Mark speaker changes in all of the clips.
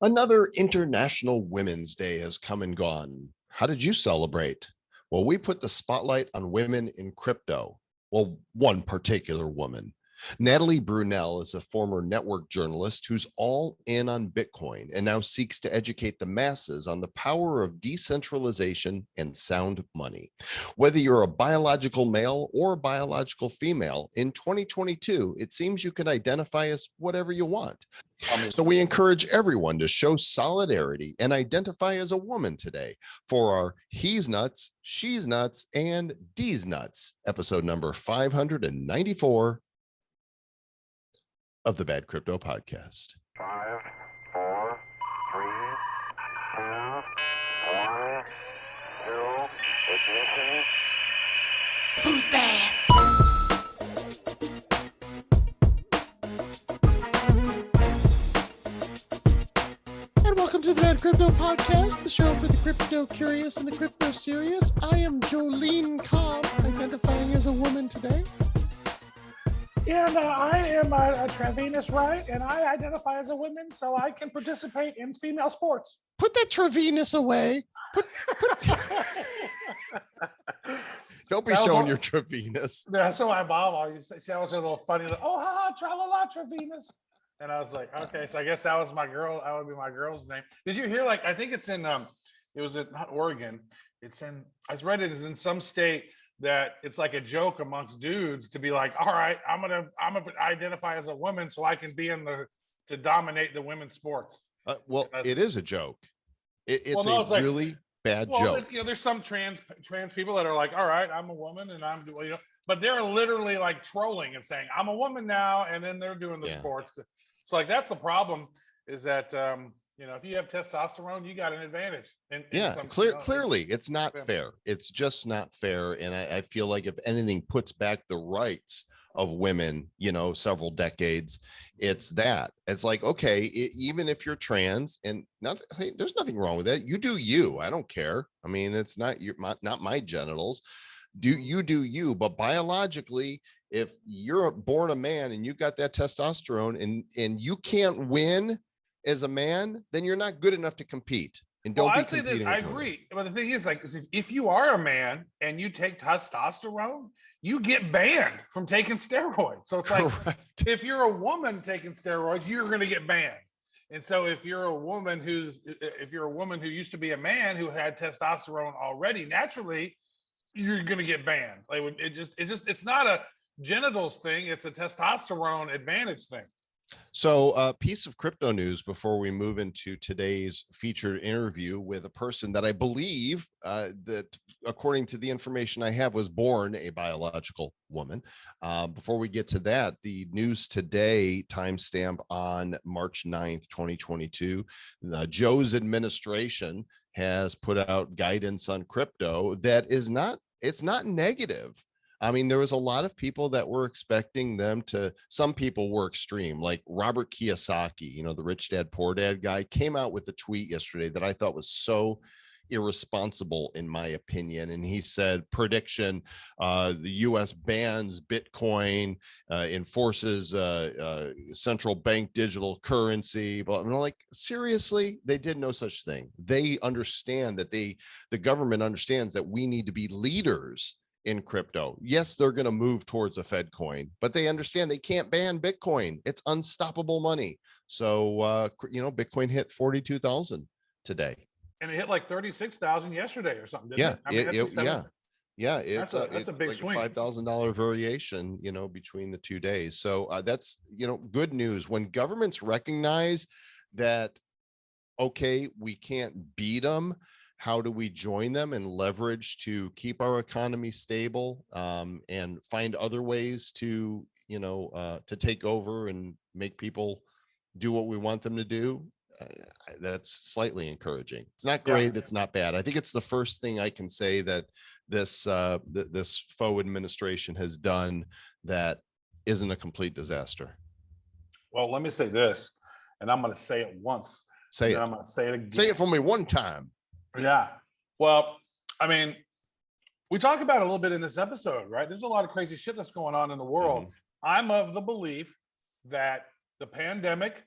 Speaker 1: Another International Women's Day has come and gone. How did you celebrate? Well, we put the spotlight on women in crypto. Well, one particular woman. Natalie Brunell is a former network journalist who's all in on Bitcoin and now seeks to educate the masses on the power of decentralization and sound money. Whether you're a biological male or a biological female, in 2022, it seems you can identify as whatever you want. So we encourage everyone to show solidarity and identify as a woman today for our He's Nuts, She's Nuts, and D's Nuts, episode number 594 of the Bad Crypto Podcast.
Speaker 2: 5, 4, 3, 2, 1, 0, ignition.
Speaker 3: Who's bad?
Speaker 1: And welcome to the Bad Crypto Podcast, the show for the crypto curious and the crypto serious. I am Joel Comm, identifying as a woman today.
Speaker 4: And I am Travis Wright, and I identify as a woman, so I can participate in female sports.
Speaker 1: Put that Travinus away. Don't be showing your Travinus.
Speaker 4: Yeah, so my mom always say, that was a little funny, like, oh, ha, tra la la, Travinus. And I was like, okay, so I guess that was my girl. That would be my girl's name. Did you hear? Like, I think it's in, it was in not Oregon. It's in, I read it is in some state that it's like a joke amongst dudes to be like, all right, I'm gonna identify as a woman so I can be to dominate the women's sports.
Speaker 1: Well, it is a joke. It's a really bad joke.
Speaker 4: You know, there's some trans people that are like, all right, I'm a woman and I'm, you know, but they're literally like trolling and saying, I'm a woman now, and then they're doing the sports. So like that's the problem is that you know, if you have testosterone, you got an advantage.
Speaker 1: Clearly, it's not fair. It's just not fair. And I feel like if anything puts back the rights of women, you know, several decades, it's that. It's like, okay, even if you're trans and there's nothing wrong with that. You do you. I don't care. I mean, it's not not my genitals. Do you, but biologically, if you're born a man and you've got that testosterone and you can't win as a man, then you're not good enough to compete. And don't be competing.
Speaker 4: I agree. But the thing is, like, if you are a man and you take testosterone, you get banned from taking steroids. So it's like, if you're a woman taking steroids, you're going to get banned. And so if you're a woman who used to be a man who had testosterone already, naturally, you're going to get banned. Like it's not a genitals thing. It's a testosterone advantage thing.
Speaker 1: So a piece of crypto news before we move into today's featured interview with a person that I believe that, according to the information I have, was born a biological woman. Before we get to that, the news today timestamp on March 9th, 2022, Joe's administration has put out guidance on crypto that is it's not negative. I mean, there was a lot of people that were expecting them to, some people were extreme, like Robert Kiyosaki, you know, the rich dad, poor dad guy, came out with a tweet yesterday that I thought was so irresponsible, in my opinion. And he said, prediction, the US bans Bitcoin, enforces central bank digital currency. But I'm like, seriously, they did no such thing. They understand that the government understands that we need to be leaders in crypto. Yes, they're going to move towards a Fed coin, but they understand they can't ban Bitcoin. It's unstoppable money. So, you know, Bitcoin hit 42,000 today.
Speaker 4: And it hit like 36,000 yesterday or something.
Speaker 1: Didn't
Speaker 4: it?
Speaker 1: It's
Speaker 4: a big
Speaker 1: like
Speaker 4: swing.
Speaker 1: a $5,000 variation, you know, between the 2 days. So that's, you know, good news when governments recognize that, okay, we can't beat them. How do we join them and leverage to keep our economy stable, and find other ways to, you know, to take over and make people do what we want them to do? That's slightly encouraging. It's not great. Yeah. It's not bad. I think it's the first thing I can say that this faux administration has done that isn't a complete disaster.
Speaker 4: Well, let me say this, and I'm going to say it once.
Speaker 1: Say it.
Speaker 4: I'm going to say it again.
Speaker 1: Say it for me one time.
Speaker 4: Yeah. Well, I mean, we talk about it a little bit in this episode, right? There's a lot of crazy shit that's going on in the world. Mm-hmm. I'm of the belief that the pandemic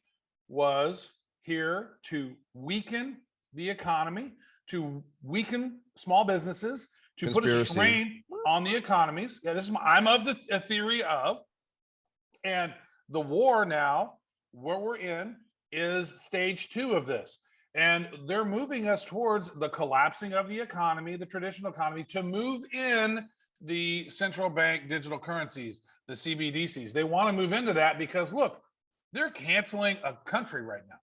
Speaker 4: was here to weaken the economy, to weaken small businesses, to put a strain on the economies. Yeah, I'm of the theory of, and the war now, where we're in, is stage 2 of this. And they're moving us towards the collapsing of the economy, the traditional economy, to move in the central bank digital currencies, the CBDCs. They want to move into that because, look, they're canceling a country right now.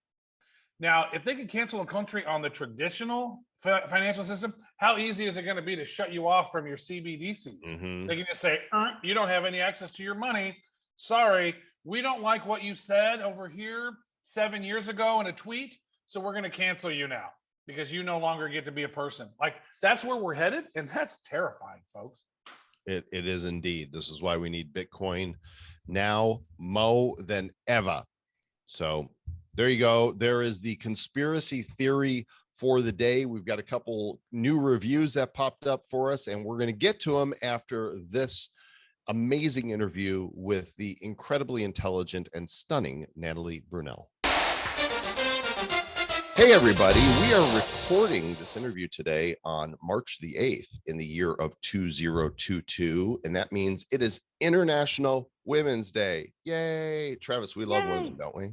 Speaker 4: Now, if they can cancel a country on the traditional financial system, how easy is it going to be to shut you off from your CBDCs?
Speaker 1: Mm-hmm.
Speaker 4: They can just say, you don't have any access to your money. Sorry, we don't like what you said over here 7 years ago in a tweet, so we're going to cancel you now because you no longer get to be a person. Like, that's where we're headed, and that's terrifying, folks.
Speaker 1: It is indeed. This is why we need Bitcoin now more than ever. So there you go. There is the conspiracy theory for the day. We've got a couple new reviews that popped up for us, and we're going to get to them after this amazing interview with the incredibly intelligent and stunning Natalie Brunell. Hey, everybody. We are recording this interview today on March the 8th in the year of 2022. And that means it is International Women's Day. Yay. Travis, we love women, don't we?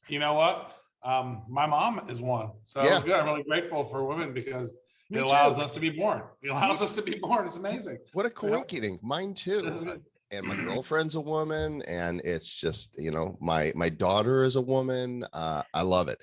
Speaker 4: You know what? My mom is one. So
Speaker 1: Yeah.
Speaker 4: It's good. I'm really grateful for women because it allows us to be born. It allows us to be born. It's amazing.
Speaker 1: What a coincidence. Mine too. And my girlfriend's a woman, and it's just, my daughter is a woman. I love it.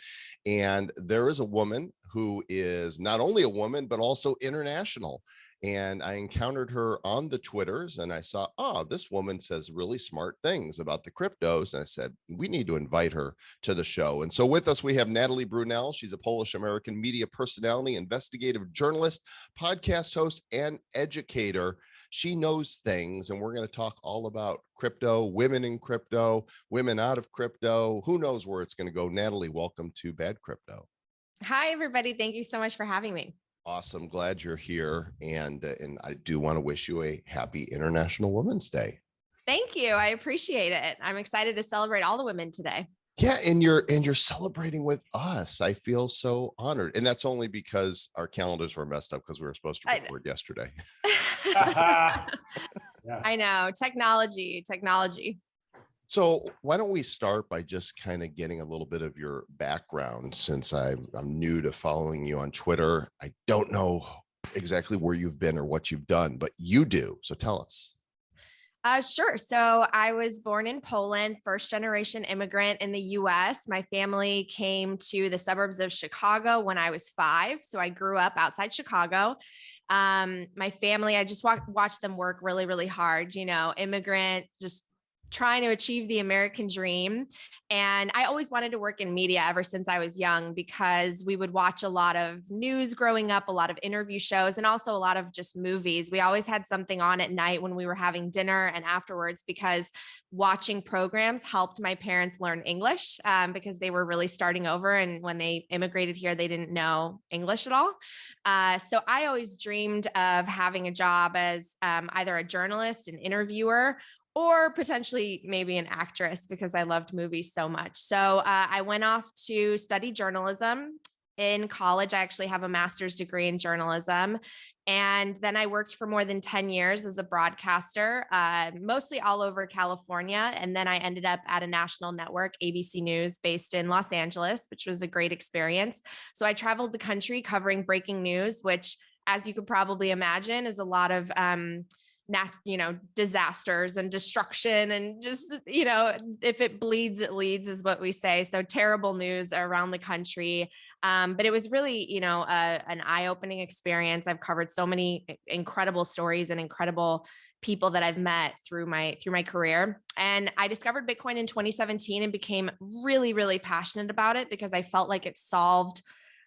Speaker 1: And there is a woman who is not only a woman, but also international. And I encountered her on the Twitters, and I saw, this woman says really smart things about the cryptos. And I said, we need to invite her to the show. And so with us, we have Natalie Brunell. She's a Polish-American media personality, investigative journalist, podcast host, and educator. She knows things, and we're going to talk all about crypto, women in crypto, women out of crypto. Who knows where it's going to go? Natalie, welcome to Bad Crypto.
Speaker 5: Hi, everybody. Thank you so much for having me.
Speaker 1: Awesome. Glad you're here. And I do want to wish you a happy International Women's Day.
Speaker 5: Thank you. I appreciate it. I'm excited to celebrate all the women today.
Speaker 1: Yeah, and you're celebrating with us. I feel so honored. And that's only because our calendars were messed up because we were supposed to record yesterday.
Speaker 5: Yeah. I know. Technology. So
Speaker 1: why don't we start by just kind of getting a little bit of your background, since I'm new to following you on Twitter. I don't know exactly where you've been or what you've done, but you do. So tell us.
Speaker 5: Sure. So I was born in Poland, first generation immigrant in the US. My family came to the suburbs of Chicago when I was 5. So I grew up outside Chicago. My family, I just watched them work really, really hard, immigrant, just trying to achieve the American dream. And I always wanted to work in media ever since I was young, because we would watch a lot of news growing up, a lot of interview shows, and also a lot of just movies. We always had something on at night when we were having dinner and afterwards, because watching programs helped my parents learn English, because they were really starting over. And when they immigrated here, they didn't know English at all. So I always dreamed of having a job as either a journalist, an interviewer, or potentially maybe an actress, because I loved movies so much. So I went off to study journalism. In college, I actually have a master's degree in journalism. And then I worked for more than 10 years as a broadcaster, mostly all over California. And then I ended up at a national network, ABC News, based in Los Angeles, which was a great experience. So I traveled the country covering breaking news, which, as you could probably imagine, is a lot of disasters and destruction, and just, if it bleeds, it leads, is what we say. So terrible news around the country. But it was really, an eye-opening experience. I've covered so many incredible stories and incredible people that I've met through my career. And I discovered Bitcoin in 2017 and became really, really passionate about it, because I felt like it solved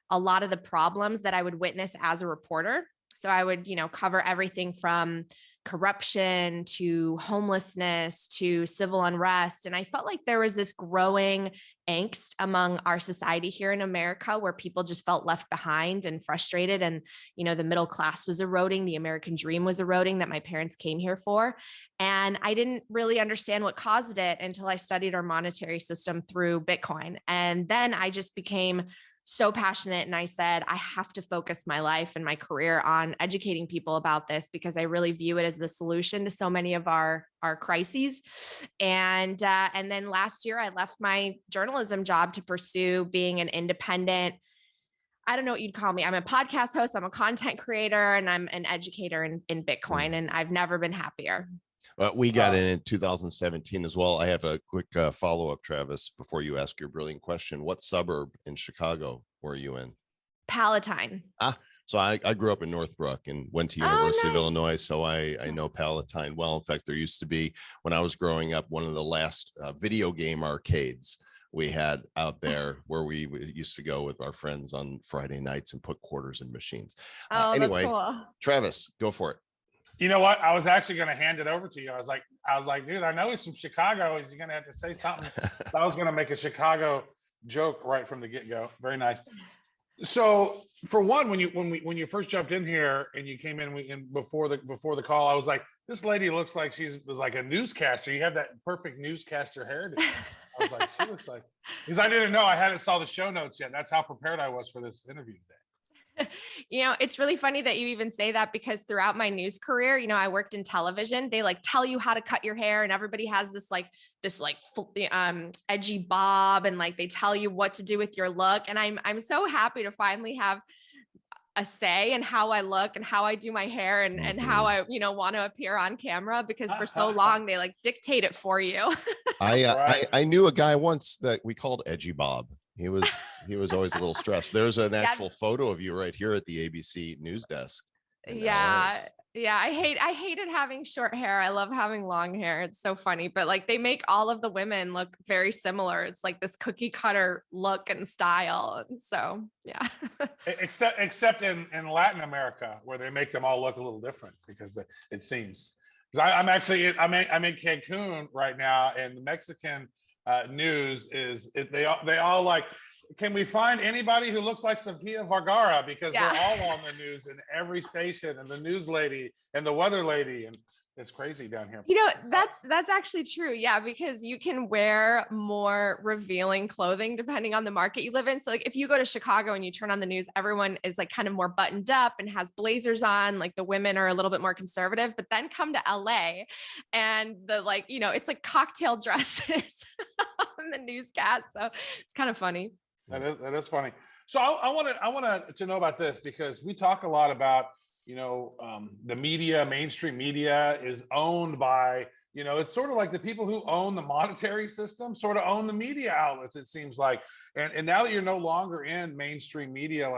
Speaker 5: a lot of the problems that I would witness as a reporter. So I would, cover everything from corruption to homelessness to civil unrest. And I felt like there was this growing angst among our society here in America where people just felt left behind and frustrated. And, the middle class was eroding, the American dream was eroding that my parents came here for. And I didn't really understand what caused it until I studied our monetary system through Bitcoin. And then I just became so passionate. And I said, I have to focus my life and my career on educating people about this because I really view it as the solution to so many of our crises. And then last year I left my journalism job to pursue being an independent, I don't know what you'd call me. I'm a podcast host, I'm a content creator, and I'm an educator in Bitcoin. And I've never been happier.
Speaker 1: We got in 2017 as well. I have a quick follow-up, Travis, before you ask your brilliant question. What suburb in Chicago were you in?
Speaker 5: Palatine.
Speaker 1: So I grew up in Northbrook and went to University of Illinois. So I know Palatine well. In fact, there used to be, when I was growing up, one of the last video game arcades we had out there where we used to go with our friends on Friday nights and put quarters in machines. Anyway,
Speaker 5: that's cool.
Speaker 1: Travis, go for it.
Speaker 4: You know what? I was actually going to hand it over to you. I was like, dude, I know he's from Chicago. Is he going to have to say something? So I was going to make a Chicago joke right from the get-go. Very nice. So for one, when you first jumped in here and you came in before the call, I was like, this lady looks like was like a newscaster. You have that perfect newscaster heritage. I was like, she looks like, because I didn't know, I hadn't saw the show notes yet. That's how prepared I was for this interview today.
Speaker 5: It's really funny that you even say that because throughout my news career, I worked in television. They tell you how to cut your hair and everybody has this edgy bob and they tell you what to do with your look. And I'm so happy to finally have a say in how I look and how I do my hair and how I, want to appear on camera because for so long they dictate it for you.
Speaker 1: I knew a guy once that we called Edgy Bob. He was always a little stressed. There's an actual photo of you right here at the ABC news desk.
Speaker 5: Yeah. I hated having short hair. I love having long hair. It's so funny, but they make all of the women look very similar. It's like this cookie cutter look and style. And so, yeah.
Speaker 4: except in Latin America where they make them all look a little different because it seems, because I'm in Cancun right now, and the Mexican news is they all can we find anybody who looks like Sofia Vergara, because they're all on the news in every station, and the news lady and the weather lady, and it's crazy down here.
Speaker 5: That's actually true. Yeah, because you can wear more revealing clothing depending on the market you live in. So if you go to Chicago and you turn on the news, everyone is kind of more buttoned up and has blazers on. The women are a little bit more conservative, but then come to LA and it's cocktail dresses on the newscast. So it's kind of funny.
Speaker 4: That is funny. So I want to know about this, because we talk a lot about, the media, mainstream media is owned by, it's sort of like the people who own the monetary system sort of own the media outlets, it seems like. And now that you're no longer in mainstream media,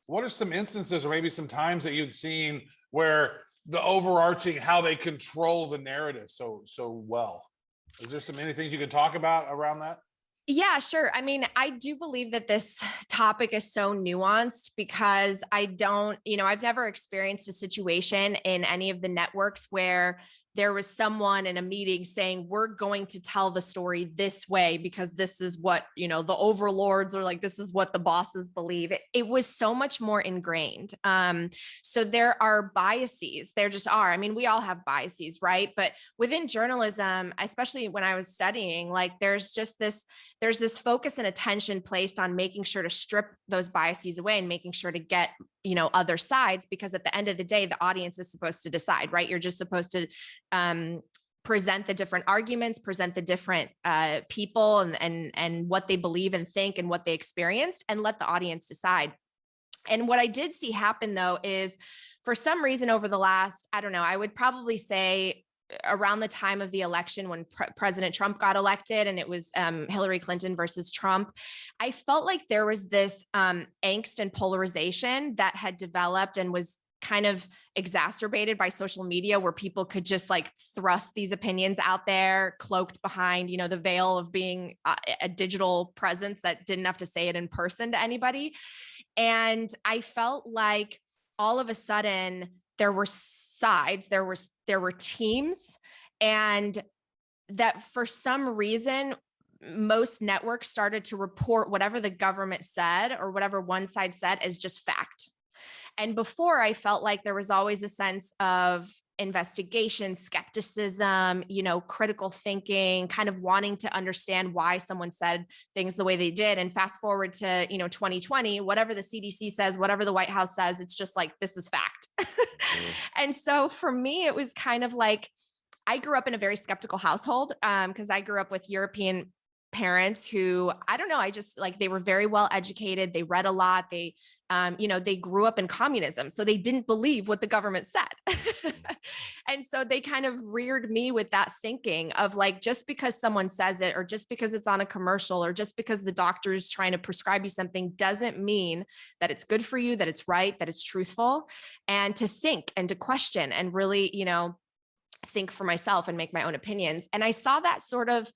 Speaker 4: what are some instances or maybe some times that you've seen where the overarching, how they control the narrative so well? Is there many things you can talk about around that?
Speaker 5: Yeah, sure. I mean, I do believe that this topic is so nuanced because I've never experienced a situation in any of the networks where there was someone in a meeting saying, we're going to tell the story this way because this is what, the overlords or this is what the bosses believe. It was so much more ingrained. So there are biases. There just are. I mean, we all have biases, right? But within journalism, especially when I was studying, there's this focus and attention placed on making sure to strip those biases away and making sure to get, other sides, because at the end of the day, the audience is supposed to decide, right? You're just supposed to present the different arguments, present the different people and what they believe and think and what they experienced, and let the audience decide. And what I did see happen though, is for some reason over the last, I don't know, I would probably say around the time of the election when President Trump got elected and it was Hillary Clinton versus Trump, I felt like there was this angst and polarization that had developed and was kind of exacerbated by social media, where people could just thrust these opinions out there cloaked behind, the veil of being a digital presence that didn't have to say it in person to anybody. And I felt like all of a sudden there were sides, there were teams, and that for some reason, most networks started to report whatever the government said or whatever one side said as just fact. And before, I felt like there was always a sense of investigation, skepticism, critical thinking, kind of wanting to understand why someone said things the way they did. And fast forward to, 2020, whatever the CDC says, whatever the White House says, it's just like, this is fact. And so for me, it was kind of like, I grew up in a very skeptical household because I grew up with European parents who, I don't know, I just like, they were very well educated. They read a lot. They, they grew up in communism. So they didn't believe what the government said. And so they kind of reared me with that thinking of like, just because someone says it, or just because it's on a commercial, or just because the doctor is trying to prescribe you something doesn't mean that it's good for you, that it's right, that it's truthful, and to think and to question and really, think for myself and make my own opinions. And I saw that sort of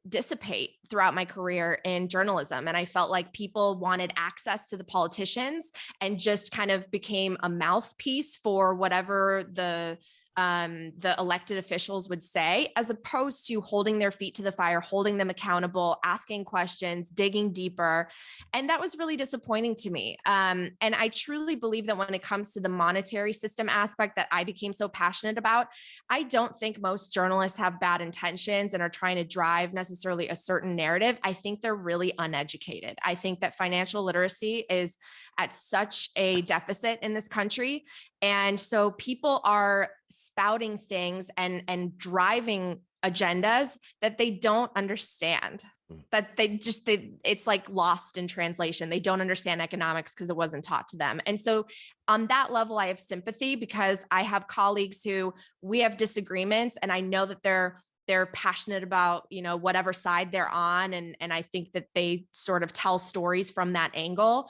Speaker 5: dissipate throughout my career in journalism. And I felt like people wanted access to the politicians and just kind of became a mouthpiece for whatever the elected officials would say, as opposed to holding their feet to the fire, holding them accountable, asking questions, digging deeper. And that was really disappointing to me. And I truly believe that when it comes to the monetary system aspect that I became so passionate about, I don't think most journalists have bad intentions and are trying to drive necessarily a certain narrative. I think they're really uneducated. I think that financial literacy is at such a deficit in this country. And so people are spouting things and driving agendas that they don't understand, that it's like lost in translation. They don't understand economics because it wasn't taught to them. And so on that level, I have sympathy because I have colleagues who we have disagreements, and I know that they're passionate about, whatever side they're on. And I think that they sort of tell stories from that angle.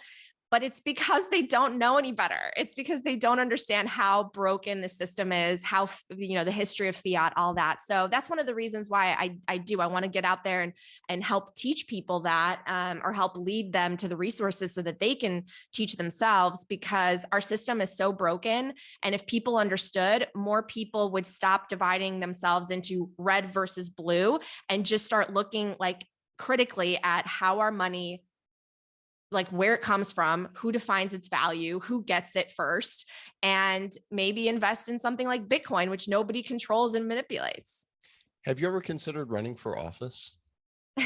Speaker 5: But it's because they don't know any better. It's because they don't understand how broken the system is, how, the history of fiat, all that. So that's one of the reasons why I want to get out there and help teach people that, or help lead them to the resources so that they can teach themselves, because our system is so broken. And if people understood, more people would stop dividing themselves into red versus blue and just start looking like critically at how our money, like where it comes from, who defines its value, who gets it first, and maybe invest in something like Bitcoin, which nobody controls and manipulates.
Speaker 1: Have you ever considered running for office?
Speaker 5: I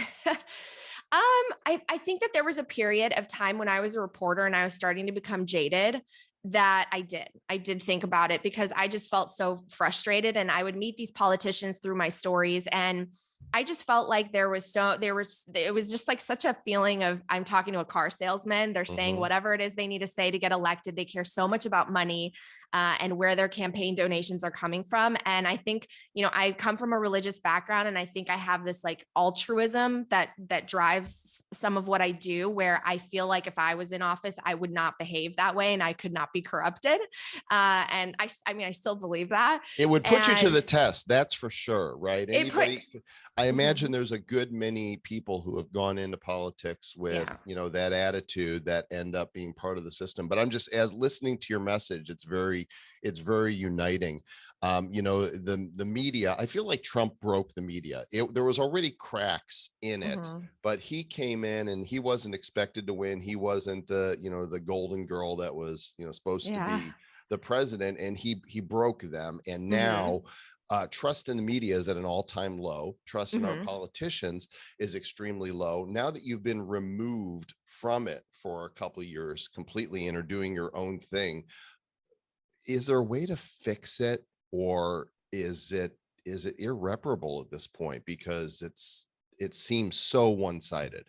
Speaker 5: think that there was a period of time when I was a reporter and I was starting to become jaded that I did think about it, because I just felt so frustrated, and I would meet these politicians through my stories, and I just felt like it was just like such a feeling of, I'm talking to a car salesman. They're saying whatever it is they need to say to get elected. They care so much about money and where their campaign donations are coming from. And I think, I come from a religious background, and I think I have this like altruism that drives some of what I do, where I feel like if I was in office, I would not behave that way and I could not be corrupted. And I still believe that.
Speaker 1: It would put you to the test. That's for sure. Right. I imagine there's a good many people who have gone into politics with, that attitude that end up being part of the system. But I'm just, as listening to your message, it's very uniting. The media, I feel like Trump broke the media. There was already cracks in it, but he came in and he wasn't expected to win. He wasn't the golden girl that was, supposed to be the president, and he broke them. And now, trust in the media is at an all-time low. Trust in our politicians is extremely low. Now that you've been removed from it for a couple of years completely and are doing your own thing, is there a way to fix it, or is it irreparable at this point, because it seems so one-sided?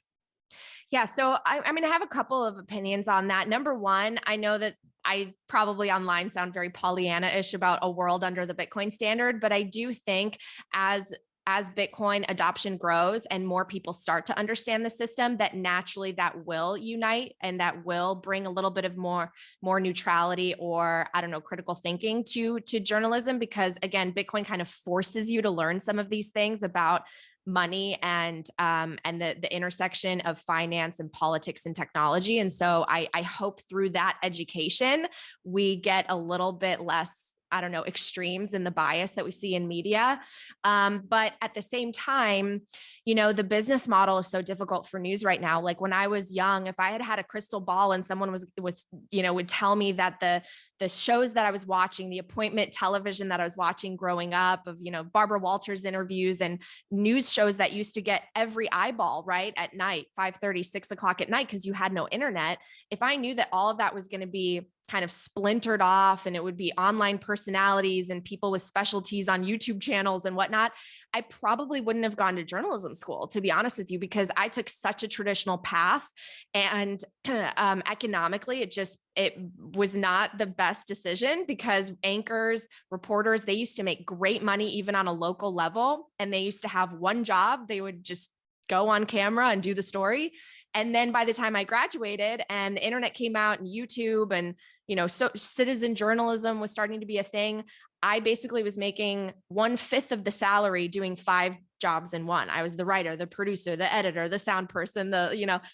Speaker 5: Yeah. So I have a couple of opinions on that. Number one, I know that I probably online sound very Pollyanna-ish about a world under the Bitcoin standard, but I do think as as Bitcoin adoption grows and more people start to understand the system, that naturally that will unite and that will bring a little bit of more neutrality, or I don't know, critical thinking to journalism, because again, Bitcoin kind of forces you to learn some of these things about money and the intersection of finance and politics and technology. And so I hope through that education, we get a little bit less, I don't know, extremes in the bias that we see in media. But at the same time, you know, the business model is so difficult for news right now. Like when I was young, if I had had a crystal ball and someone was, you know, would tell me that the shows that I was watching, the appointment television that I was watching growing up of, you know, Barbara Walters interviews and news shows that used to get every eyeball right at night, 5:30, 6 o'clock at night, because you had no internet. If I knew that all of that was going to be kind of splintered off and it would be online personalities and people with specialties on YouTube channels and whatnot, I probably wouldn't have gone to journalism school, to be honest with you, because I took such a traditional path, and economically, it was not the best decision, because anchors, reporters, they used to make great money even on a local level, and they used to have one job. They would just go on camera and do the story. And then by the time I graduated and the internet came out and YouTube and, you know, so citizen journalism was starting to be a thing, I basically was making 1/5 of the salary doing 5 jobs in one. I was the writer, the producer, the editor, the sound person,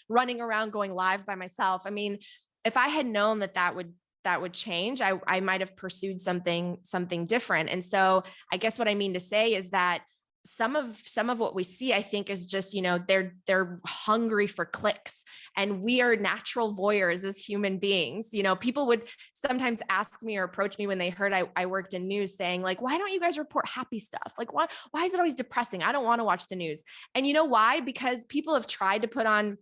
Speaker 5: running around going live by myself. I mean, if I had known that would change, I might have pursued something different. And so I guess what I mean to say is that some of what we see, I think, is just, you know, they're hungry for clicks, and we are natural voyeurs as human beings. You know, people would sometimes ask me or approach me when they heard I worked in news, saying like, why don't you guys report happy stuff? Like, why is it always depressing? I don't want to watch the news. And you know why? Because people have tried to put on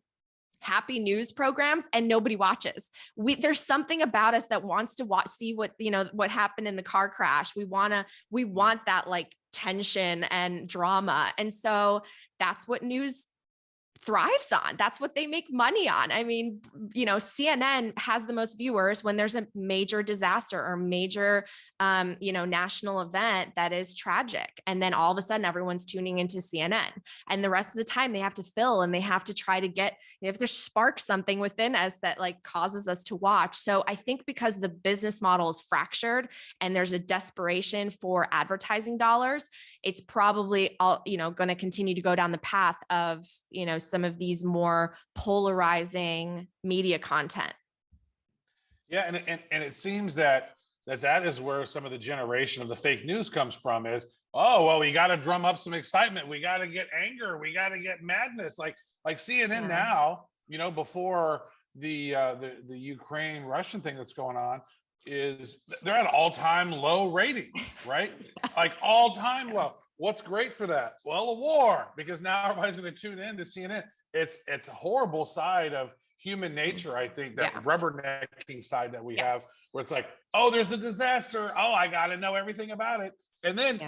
Speaker 5: happy news programs and nobody watches. There's something about us that wants to see what happened in the car crash. We want that like tension and drama. And so that's what news thrives on. That's what they make money on. I mean, you know, CNN has the most viewers when there's a major disaster or major, national event that is tragic. And then all of a sudden everyone's tuning into CNN, and the rest of the time they have to fill and they have to try to they have to spark something within us that like causes us to watch. So I think because the business model is fractured and there's a desperation for advertising dollars, it's probably going to continue to go down the path of, you know, some of these more polarizing media content.
Speaker 4: Yeah, and it seems that is where some of the generation of the fake news comes from. Is, oh well, we got to drum up some excitement, we got to get anger, we got to get madness, like CNN now. You know, before the Ukraine Russian thing that's going on, is they're at all-time low ratings, right? Like all-time low. What's great for that? Well, a war, because now everybody's going to tune in to CNN. It's a horrible side of human nature, I think, that rubbernecking side that we have, where it's like, oh, there's a disaster. Oh, I got to know everything about it. And then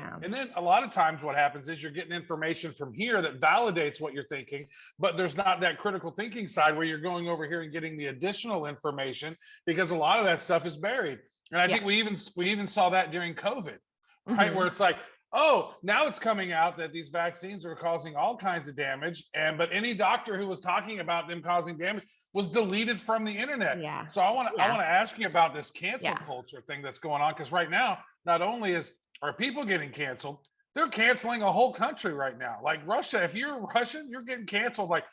Speaker 4: a lot of times what happens is you're getting information from here that validates what you're thinking, but there's not that critical thinking side where you're going over here and getting the additional information, because a lot of that stuff is buried. And I think we even saw that during COVID, right? Where it's like, oh, now it's coming out that these vaccines are causing all kinds of damage. But any doctor who was talking about them causing damage was deleted from the internet. Yeah. So I want to ask you about this cancel culture thing that's going on. Because right now, not only are people getting canceled, they're canceling a whole country right now. Like Russia, if you're Russian, you're getting canceled. Like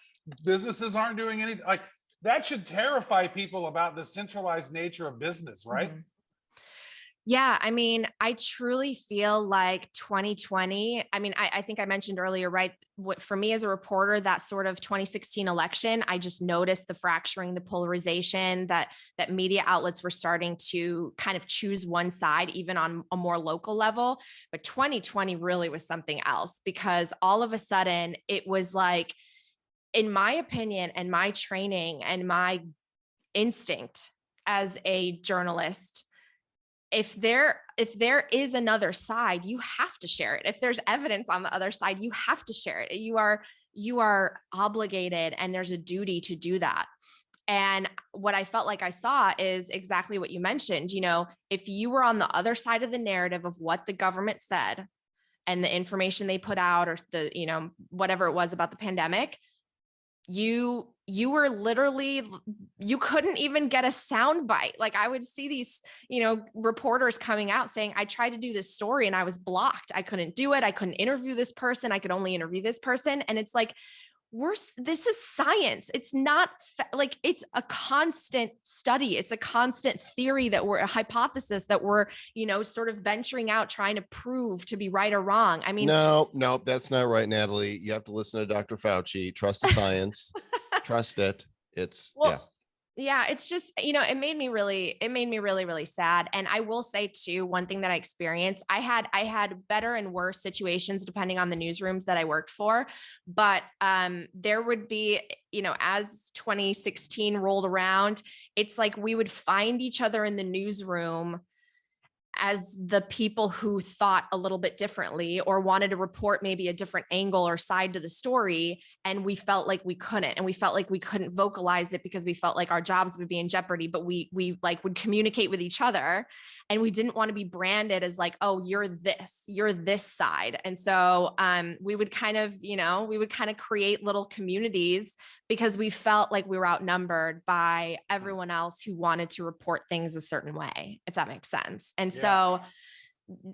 Speaker 4: businesses aren't doing anything. Like that should terrify people about the centralized nature of business, right? Mm-hmm.
Speaker 5: Yeah, I mean, I truly feel like 2020, I mean, I think I mentioned earlier, right? For me as a reporter, that sort of 2016 election, I just noticed the fracturing, the polarization, that media outlets were starting to kind of choose one side, even on a more local level. But 2020 really was something else, because all of a sudden it was like, in my opinion and my training and my instinct as a journalist, if there is another side, you have to share it. If there's evidence on the other side, you have to share it. You are obligated, and there's a duty to do that. And what I felt like I saw is exactly what you mentioned. You know, if you were on the other side of the narrative of what the government said, and the information they put out, or the, whatever it was about the pandemic, you were literally, you couldn't even get a sound bite. Like I would see these, reporters coming out saying, I tried to do this story and I was blocked. I couldn't do it. I couldn't interview this person. I could only interview this person. And it's like, this is science. It's not like, it's a constant study. It's a constant theory that we're a hypothesis that we're, sort of venturing out, trying to prove to be right or wrong. I mean,
Speaker 1: no, that's not right, Natalie. You have to listen to Dr. Fauci. Trust the science. Trust it. It's
Speaker 5: yeah, it's just, it made me really, really sad. And I will say too, one thing that I experienced, I had better and worse situations depending on the newsrooms that I worked for. But there would be, as 2016 rolled around, it's like we would find each other in the newsroom as the people who thought a little bit differently or wanted to report maybe a different angle or side to the story. And we felt like we couldn't, and we felt like we couldn't vocalize it because we felt like our jobs would be in jeopardy, but we like would communicate with each other, and we didn't want to be branded as like, oh, you're this side. And so we would kind of create little communities because we felt like we were outnumbered by everyone else who wanted to report things a certain way, if that makes sense. And so,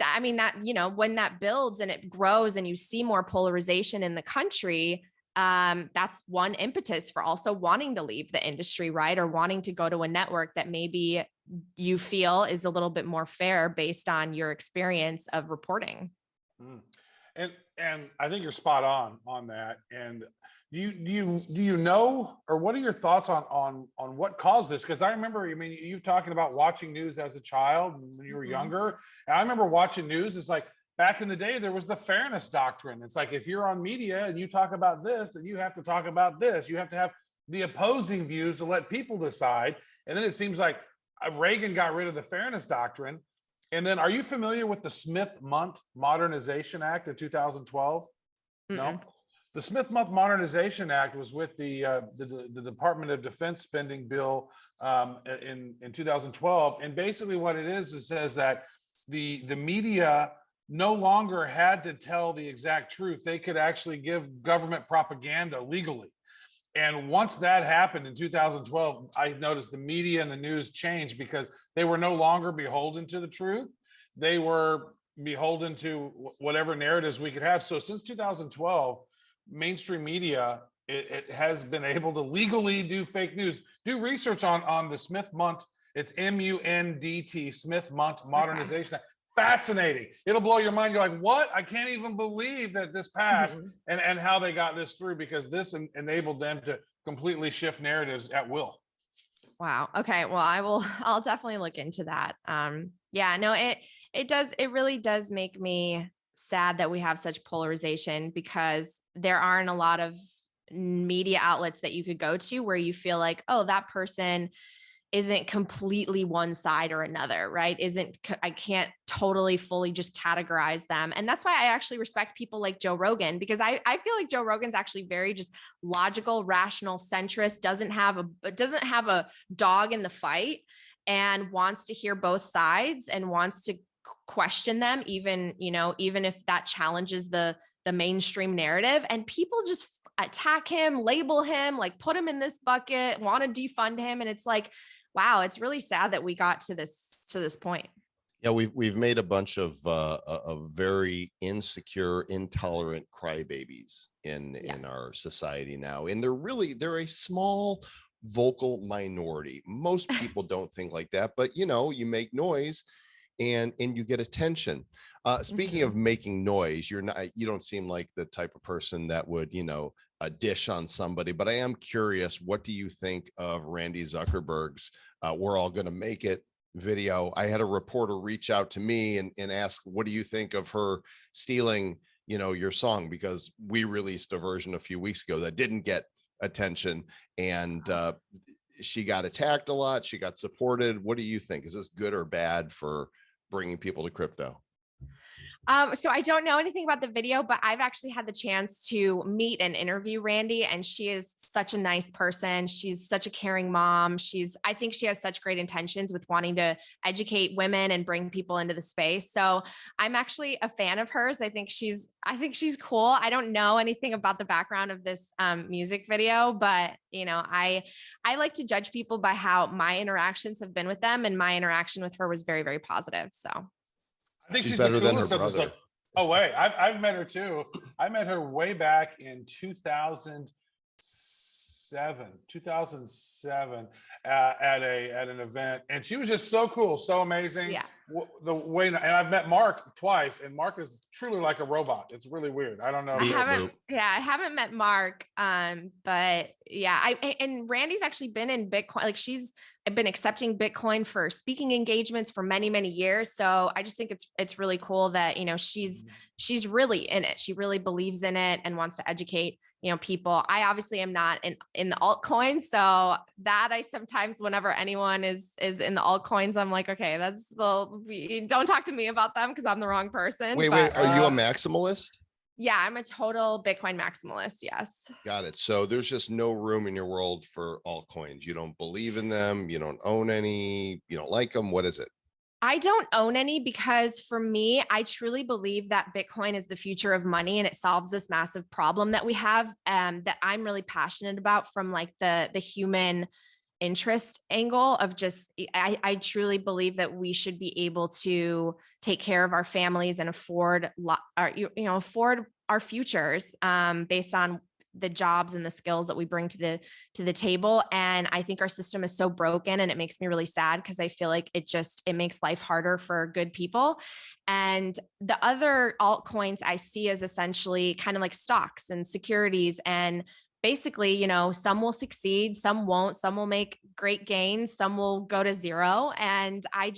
Speaker 5: I mean, that, when that builds and it grows and you see more polarization in the country, that's one impetus for also wanting to leave the industry, right? Or wanting to go to a network that maybe you feel is a little bit more fair based on your experience of reporting.
Speaker 4: And I think you're spot on that. And do you know, or what are your thoughts on what caused this? Because I remember, you've talking about watching news as a child when you were younger, and I remember watching news. It's like back in the day, there was the fairness doctrine. It's like if you're on media and you talk about this, then you have to talk about this. You have to have the opposing views to let people decide. And then it seems like Reagan got rid of the fairness doctrine. And then, are you familiar with the Smith-Mundt Modernization Act of 2012? No. The Smith-Mundt Modernization Act was with the Department of Defense spending bill in 2012, and basically what it is, it says that the media no longer had to tell the exact truth; they could actually give government propaganda legally. And once that happened in 2012, I noticed the media and the news changed because they were no longer beholden to the truth; they were beholden to whatever narratives we could have. So since 2012. Mainstream media, it has been able to legally do fake news. Do research on the Smith-Mundt. It's MUNDT, Smith-Mundt Modernization. Okay. Fascinating. It'll blow your mind. You're like, what? I can't even believe that this passed, and how they got this through, because this enabled them to completely shift narratives at will.
Speaker 5: Wow. Okay. Well, I'll definitely look into that. It really does make me sad that we have such polarization, because there aren't a lot of media outlets that you could go to where you feel like, oh, that person isn't completely one side or another, right? I can't totally fully just categorize them. And that's why I actually respect people like Joe Rogan, because I feel like Joe Rogan's actually very just logical, rational, centrist, doesn't have a dog in the fight, and wants to hear both sides and wants to question them, even if that challenges the mainstream narrative. And people just attack him, label him, like put him in this bucket, want to defund him. And it's like, wow, it's really sad that we got to this point.
Speaker 1: Yeah, we've made a bunch of very insecure, intolerant crybabies in our society now, and they're a small vocal minority. Most people don't think like that, but you make noise and you get attention. Speaking of making noise, you don't seem like the type of person that would dish on somebody, but I am curious, what do you think of Randy Zuckerberg's "We're All Gonna Make It" video? I had a reporter reach out to me and ask, what do you think of her stealing your song, because we released a version a few weeks ago that didn't get attention, and she got attacked a lot, she got supported. What do you think? Is this good or bad for bringing people to crypto?
Speaker 5: So I don't know anything about the video, but I've actually had the chance to meet and interview Randy, and she is such a nice person. She's such a caring mom. I think she has such great intentions with wanting to educate women and bring people into the space. So I'm actually a fan of hers. I think she's cool. I don't know anything about the background of this music video, but I like to judge people by how my interactions have been with them, and my interaction with her was very, very positive. So.
Speaker 4: I think
Speaker 1: She's
Speaker 4: she's
Speaker 1: better
Speaker 4: the
Speaker 1: than her
Speaker 4: coolest of
Speaker 1: brother.
Speaker 4: the. Oh wait, I've met her too. I met her way back in 2007 at an event, and she was just so cool, so amazing.
Speaker 5: Yeah.
Speaker 4: The way, and I've met Mark twice, and Mark is truly like a robot. It's really weird. I don't know.
Speaker 5: I haven't met Mark. But yeah, and Randy's actually been in Bitcoin. Like she's been accepting Bitcoin for speaking engagements for many, many years. So I just think it's really cool that, she's really in it. She really believes in it and wants to educate, people. I obviously am not in the altcoins. So that I sometimes, whenever anyone is in the altcoins, I'm like, okay, don't talk to me about them because I'm the wrong person.
Speaker 1: Wait, are you a maximalist?
Speaker 5: Yeah, I'm a total Bitcoin maximalist. Yes.
Speaker 1: Got it. So there's just no room in your world for altcoins. You don't believe in them. You don't own any. You don't like them. What is it?
Speaker 5: I don't own any because for me, I truly believe that Bitcoin is the future of money, and it solves this massive problem that we have that I'm really passionate about from like the human interest angle of just, I truly believe that we should be able to take care of our families and afford our futures based on the jobs and the skills that we bring to the table. And I think our system is so broken, and it makes me really sad because I feel like it makes life harder for good people. And the other altcoins I see as essentially kind of like stocks and securities, and basically, some will succeed, some won't, some will make great gains, some will go to zero. And I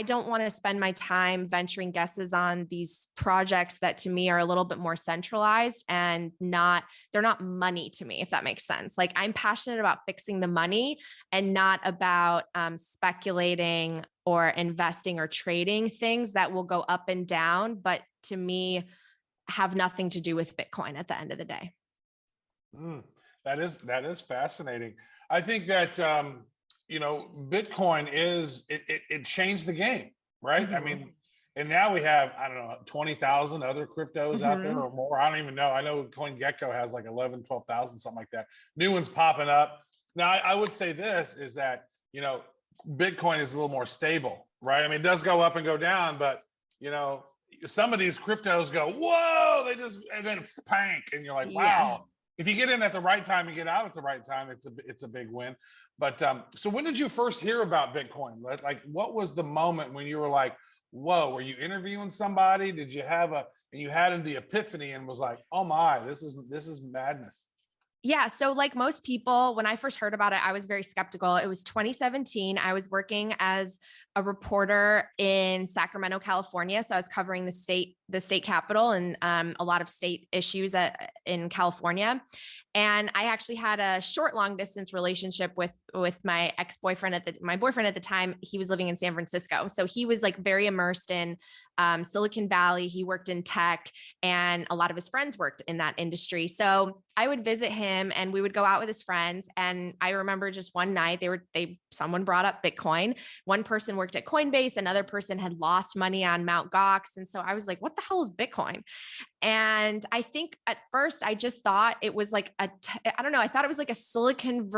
Speaker 5: don't want to spend my time venturing guesses on these projects that to me are a little bit more centralized and they're not money to me, if that makes sense. Like I'm passionate about fixing the money and not about speculating or investing or trading things that will go up and down, but to me have nothing to do with Bitcoin at the end of the day.
Speaker 4: That is fascinating. I think that Bitcoin it changed the game, right?
Speaker 5: Mm-hmm.
Speaker 4: I mean, and now we have, I don't know, 20,000 other cryptos out there or more. I don't even know. I know CoinGecko has like 11, 12,000, something like that. New ones popping up. Now, I would say this is that, Bitcoin is a little more stable, right? I mean, it does go up and go down, but, some of these cryptos go, whoa, and then it's pank. And you're like, wow. Yeah. If you get in at the right time and get out at the right time, it's a big win. But so when did you first hear about Bitcoin? Like, what was the moment when you were like, whoa, were you interviewing somebody? Did you have you had the epiphany and was like, oh my, this is madness?
Speaker 5: Yeah. So like most people, when I first heard about it, I was very skeptical. It was 2017. I was working as a reporter in Sacramento, California. So I was covering the state capital and a lot of state issues in California. And I actually had a short, long distance relationship with my ex-boyfriend my boyfriend at the time. He was living in San Francisco. So he was like very immersed in Silicon Valley. He worked in tech, and a lot of his friends worked in that industry. So I would visit him and we would go out with his friends. And I remember just one night someone brought up Bitcoin. One person worked at Coinbase. Another person had lost money on Mt. Gox. And so I was like, what the hell is Bitcoin? And I think at first I just thought it was like I don't know. I thought it was like a Silicon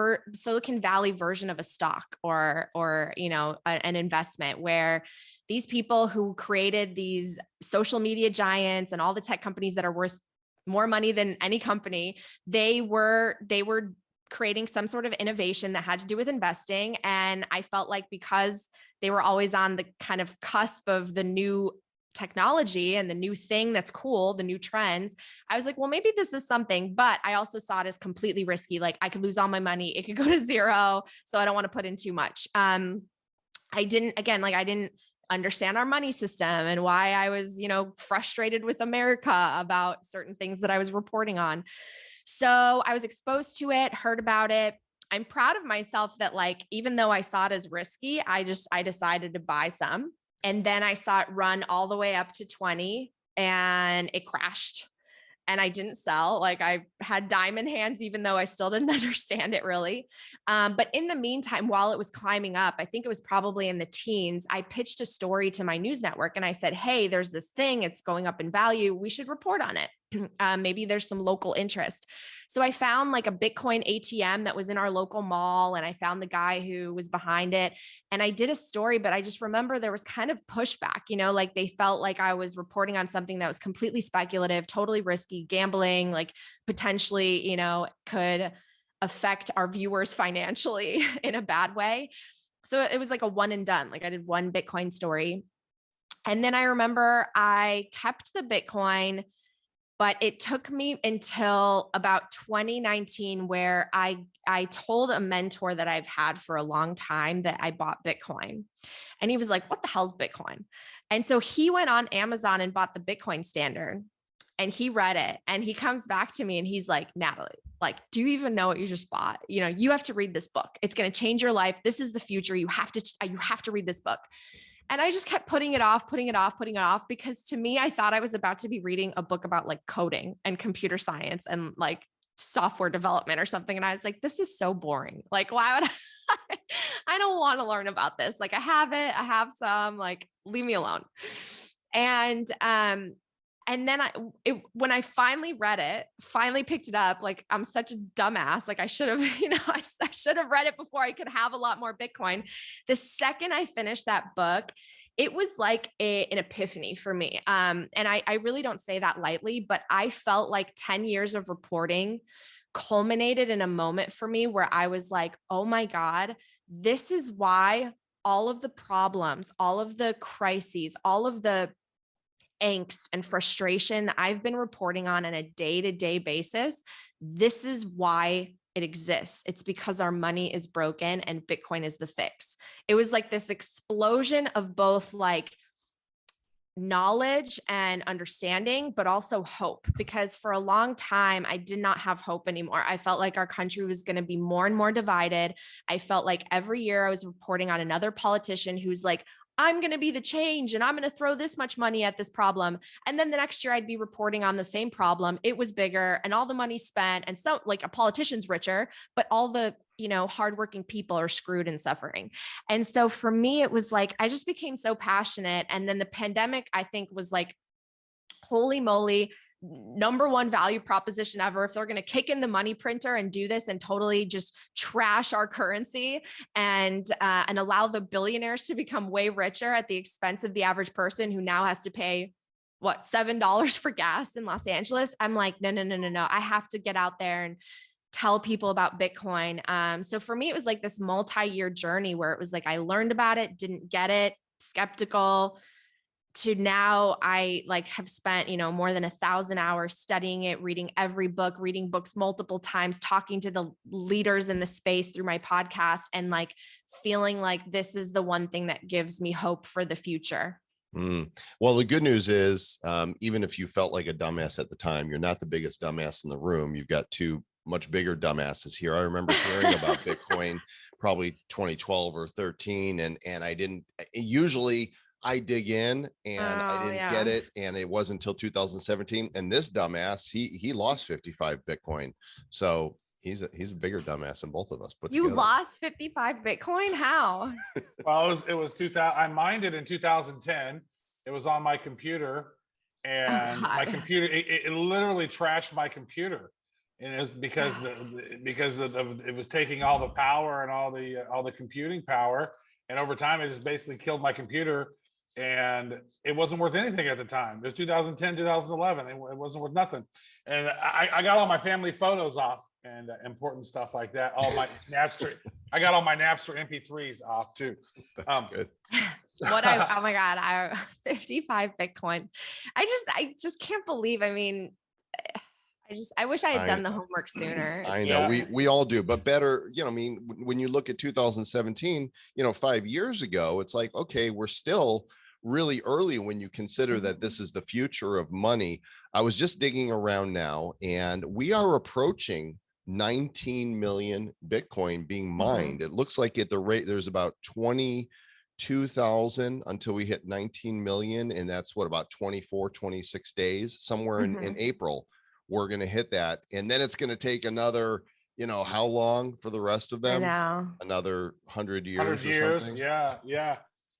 Speaker 5: Valley version of a stock or an investment where these people who created these social media giants and all the tech companies that are worth more money than any company, they were creating some sort of innovation that had to do with investing. And I felt like because they were always on the kind of cusp of the new technology and the new thing that's cool, the new trends, I was like, well, maybe this is something, but I also saw it as completely risky. Like I could lose all my money. It could go to zero. So I don't want to put in too much. I didn't understand our money system and why I was, frustrated with America about certain things that I was reporting on. So I was exposed to it, heard about it. I'm proud of myself that like, even though I saw it as risky, I decided to buy some. And then I saw it run all the way up to 20 and it crashed. And I didn't sell. Like I had diamond hands, even though I still didn't understand it really. But in the meantime, while it was climbing up, I think it was probably in the teens, I pitched a story to my news network and I said, hey, there's this thing, it's going up in value. We should report on it. Maybe there's some local interest. So I found like a Bitcoin ATM that was in our local mall, and I found the guy who was behind it. And I did a story, but I just remember there was kind of pushback, like they felt like I was reporting on something that was completely speculative, totally risky, gambling, like potentially, could affect our viewers financially in a bad way. So it was like a one and done. Like I did one Bitcoin story. And then I remember I kept the Bitcoin, but it took me until about 2019 where I told a mentor that I've had for a long time that I bought Bitcoin. And he was like, what the hell's Bitcoin? And so he went on Amazon and bought the Bitcoin Standard, and he read it, and he comes back to me and he's like, Natalie, like, do you even know what you just bought? You have to read this book. It's going to change your life. This is the future. You have to read this book. And I just kept putting it off, because to me, I thought I was about to be reading a book about like coding and computer science and like software development or something. And I was like, this is so boring. Like, why would I don't want to learn about this. Like I have some, like, leave me alone. And then when I finally read it, finally picked it up, like I'm such a dumbass. Like I should have, I should have read it before I could have a lot more Bitcoin. The second I finished that book, it was like an epiphany for me. And I really don't say that lightly, but I felt like 10 years of reporting culminated in a moment for me where I was like, oh my God, this is why all of the problems, all of the crises, all of the angst and frustration that I've been reporting on a day-to-day basis, this is why it exists. It's because our money is broken and Bitcoin is the fix. It was like this explosion of both like knowledge and understanding, but also hope, because for a long time, I did not have hope anymore. I felt like our country was going to be more and more divided. I felt like every year I was reporting on another politician who's like, I'm going to be the change and I'm going to throw this much money at this problem. And then the next year I'd be reporting on the same problem. It was bigger and all the money spent, and so like a politician's richer, but all the, hardworking people are screwed and suffering. And so for me, it was like, I just became so passionate. And then the pandemic, I think, was like, holy moly, number one value proposition ever. If they're going to kick in the money printer and do this and totally just trash our currency and allow the billionaires to become way richer at the expense of the average person who now has to pay $7 for gas in Los Angeles. I'm like, no. I have to get out there and tell people about Bitcoin. So for me, it was like this multi-year journey where it was like, I learned about it, didn't get it, skeptical, to now I like have spent, more than 1,000 hours studying it, reading every book, reading books multiple times, talking to the leaders in the space through my podcast, and like feeling like this is the one thing that gives me hope for the future.
Speaker 1: Well, the good news is, even if you felt like a dumbass at the time, you're not the biggest dumbass in the room. You've got two much bigger dumbasses here. I remember hearing about Bitcoin probably 2012 or 13, and I didn't usually. I dig in and I didn't get it. And it wasn't until 2017. And this dumbass, he lost 55 Bitcoin. So he's a bigger dumbass than both of us. But
Speaker 5: you lost 55 Bitcoin? How?
Speaker 4: Well, it was 2000. I mined it in 2010. It was on my computer, and my computer, it literally trashed my computer. And it was because it was taking all the power and all the computing power. And over time, it just basically killed my computer. And it wasn't worth anything at the time. It was 2010, 2011. It wasn't worth nothing. And I got all my family photos off and important stuff like that. All my Napster, I got all my Napster MP3s off too.
Speaker 1: That's good.
Speaker 5: Oh my God, I 55 Bitcoin. I just can't believe. I mean, I wish I had done the homework sooner.
Speaker 1: I know we all do, but better, I mean, when you look at 2017, 5 years ago, it's like, okay, we're still really early when you consider that this is the future of money. I was just digging around now, and we are approaching 19 million Bitcoin being mined. It looks like at the rate there's about 22 2,000 until we hit 19 million. And that's what, about 24, 26 days, somewhere in April, we're going to hit that. And then it's going to take another, how long for the rest of them?
Speaker 5: I know.
Speaker 1: Another 100 years
Speaker 4: 100
Speaker 1: or
Speaker 4: years.
Speaker 1: something.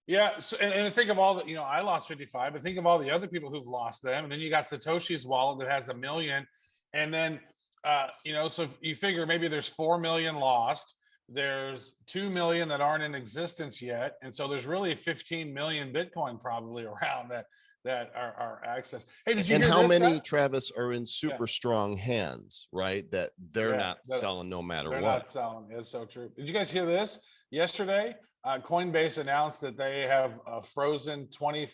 Speaker 4: Yeah. So, and think of all that, I lost 55, but think of all the other people who've lost them. And then you got Satoshi's wallet that has 1 million. And then, so if you figure maybe there's 4 million lost, there's 2 million that aren't in existence yet. And so there's really 15 million Bitcoin probably around that are accessed. Hey, did you
Speaker 1: and
Speaker 4: hear
Speaker 1: how
Speaker 4: this,
Speaker 1: many,
Speaker 4: guy?
Speaker 1: Travis, are in super strong hands, right? That they're not selling no matter
Speaker 4: They're
Speaker 1: what.
Speaker 4: not selling. It's so true. Did you guys hear this? Yesterday, Coinbase announced that they have frozen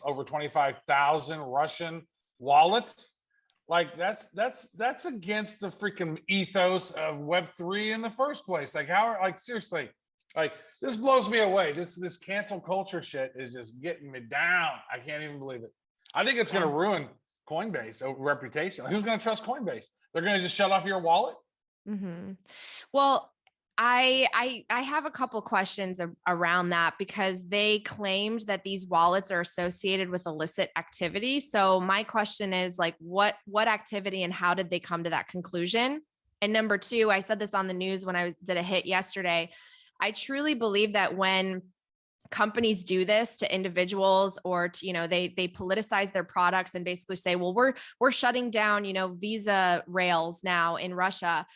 Speaker 4: over 25,000 Russian wallets. Like that's against the freaking ethos of Web3 in the first place. Like seriously, like this blows me away. This cancel culture shit is just getting me down. I can't even believe it. I think it's going to ruin Coinbase reputation. Like, who's going to trust Coinbase? They're going to just shut off your wallet.
Speaker 5: Well, I have a couple questions around that, because they claimed that these wallets are associated with illicit activity. So my question is, like, what activity and how did they come to that conclusion? And number two, I said this on the news when I did a hit yesterday. I truly believe that when companies do this to individuals, or to, they politicize their products and basically say, well, we're shutting down, Visa rails now in Russia.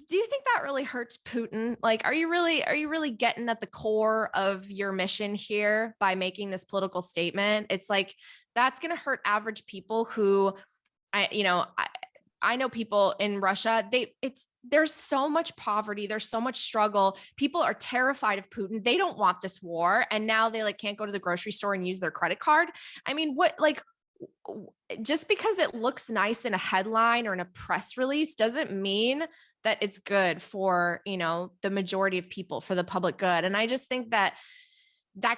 Speaker 5: Do you think that really hurts Putin? Like, are you really getting at the core of your mission here by making this political statement? It's like, that's going to hurt average people who I know people in Russia, there's so much poverty. There's so much struggle. People are terrified of Putin. They don't want this war. And now they can't go to the grocery store and use their credit card. I mean, just because it looks nice in a headline or in a press release doesn't mean that it's good for, the majority of people, for the public good. And I just think that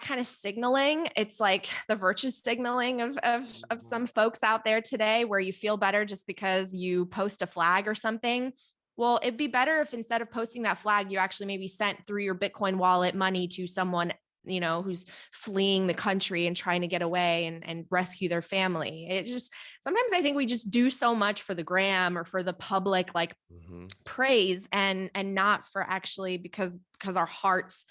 Speaker 5: kind of signaling, it's like the virtue signaling of some folks out there today, where you feel better just because you post a flag or something. Well, it'd be better if instead of posting that flag, you actually maybe sent through your Bitcoin wallet money to someone, who's fleeing the country and trying to get away and rescue their family. It just, sometimes I think we just do so much for the gram or for the public, praise, and not for actually because our hearts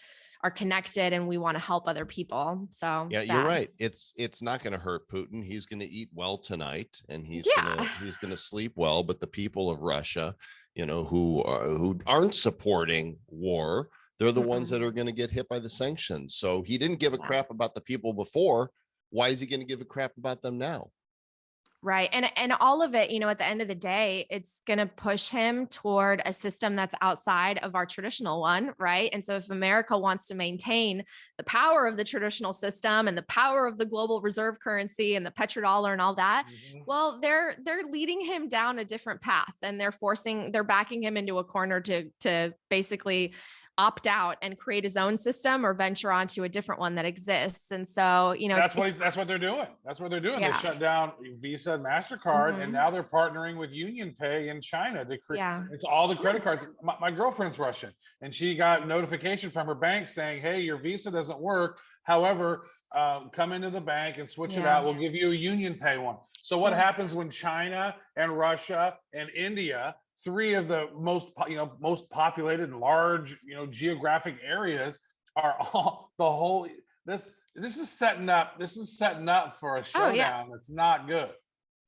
Speaker 5: are connected and we want to help other people. So
Speaker 1: yeah,
Speaker 5: sad.
Speaker 1: You're right. It's not going to hurt Putin. He's going to eat well tonight, and he's going to sleep well. But the people of Russia, who aren't supporting war, they're the ones that are going to get hit by the sanctions. So he didn't give a crap about the people before. Why is he going to give a crap about them now?
Speaker 5: Right. And all of it, at the end of the day, it's going to push him toward a system that's outside of our traditional one. Right. And so if America wants to maintain the power of the traditional system and the power of the global reserve currency and the petrodollar and all that, well, they're leading him down a different path, and they're backing him into a corner to basically opt out and create his own system or venture onto a different one that exists. And so,
Speaker 4: that's what they're doing. That's what they're doing.
Speaker 5: Yeah.
Speaker 4: They shut down Visa and MasterCard, and now they're partnering with Union Pay in China to create. It's all the credit cards. My girlfriend's Russian, and she got notification from her bank saying, hey, your Visa doesn't work. However, come into the bank and switch it out. We'll give you a Union Pay one. So what happens when China and Russia and India, three of the most populated and large, geographic are's, are all this is setting up for a showdown that's not good.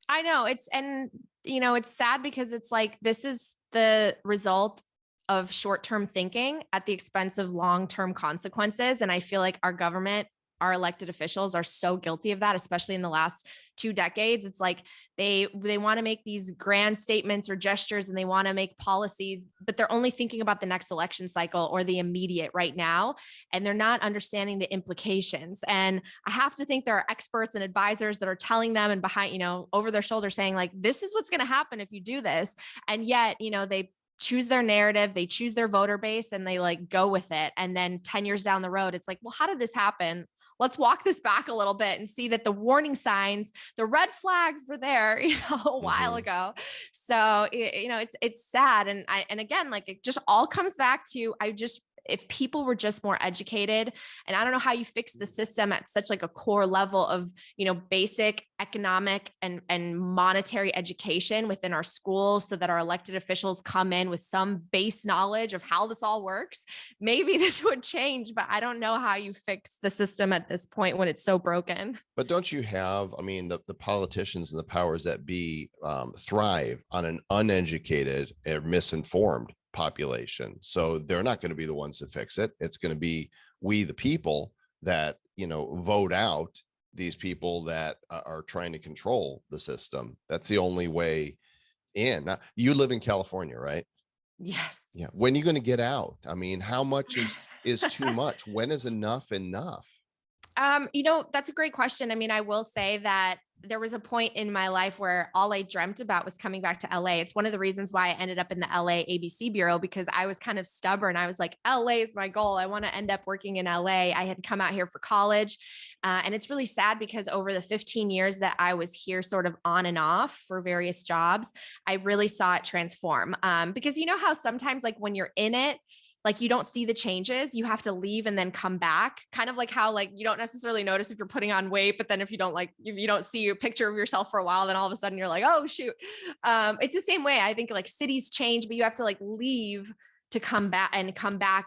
Speaker 5: I know it's sad because it's like, this is the result of short-term thinking at the expense of long-term consequences. And I feel like our government, our elected officials, are so guilty of that, especially in the last 2 decades. It's like they want to make these grand statements or gestures, and they want to make policies, but they're only thinking about the next election cycle or the immediate right now. And they're not understanding the implications. And I have to think there are experts and advisors that are telling them and behind, over their shoulder, saying like, this is what's going to happen if you do this. And yet, they choose their narrative, they choose their voter base, and they go with it. And then 10 years down the road, it's like, well, how did this happen? Let's walk this back a little bit and see that the warning signs, the red flags were there, a while ago. So, it's sad. And again, it just all comes back to, if people were just more educated, and I don't know how you fix the system at such like a core level of, basic economic and monetary education within our schools, so that our elected officials come in with some base knowledge of how this all works, maybe this would change. But I don't know how you fix the system at this point when it's so broken.
Speaker 1: But don't you have, I mean, the politicians and the powers that be thrive on an uneducated or misinformed population. So they're not going to be the ones to fix it. It's going to be we, the people, that, vote out these people that are trying to control the system. That's the only way in. Now, you live in California, right?
Speaker 5: Yes.
Speaker 1: Yeah. When are you going to get out? I mean, how much is too much? When is enough enough?
Speaker 5: That's a great question. I mean, I will say that there was a point in my life where all I dreamt about was coming back to LA. It's one of the reasons why I ended up in the LA ABC bureau, because I was kind of stubborn. I was like, LA is my goal. I want to end up working in LA. I had come out here for college. And it's really sad because over the 15 years that I was here sort of on and off for various jobs, I really saw it transform. Because you know how sometimes like when you're in it, like you don't see the changes, you have to leave and then come back. Kind of like how like you don't necessarily notice if you're putting on weight, but then if you don't see a picture of yourself for a while, then all of a sudden you're like, oh shoot. It's the same way. I think like cities change, but you have to like leave to come back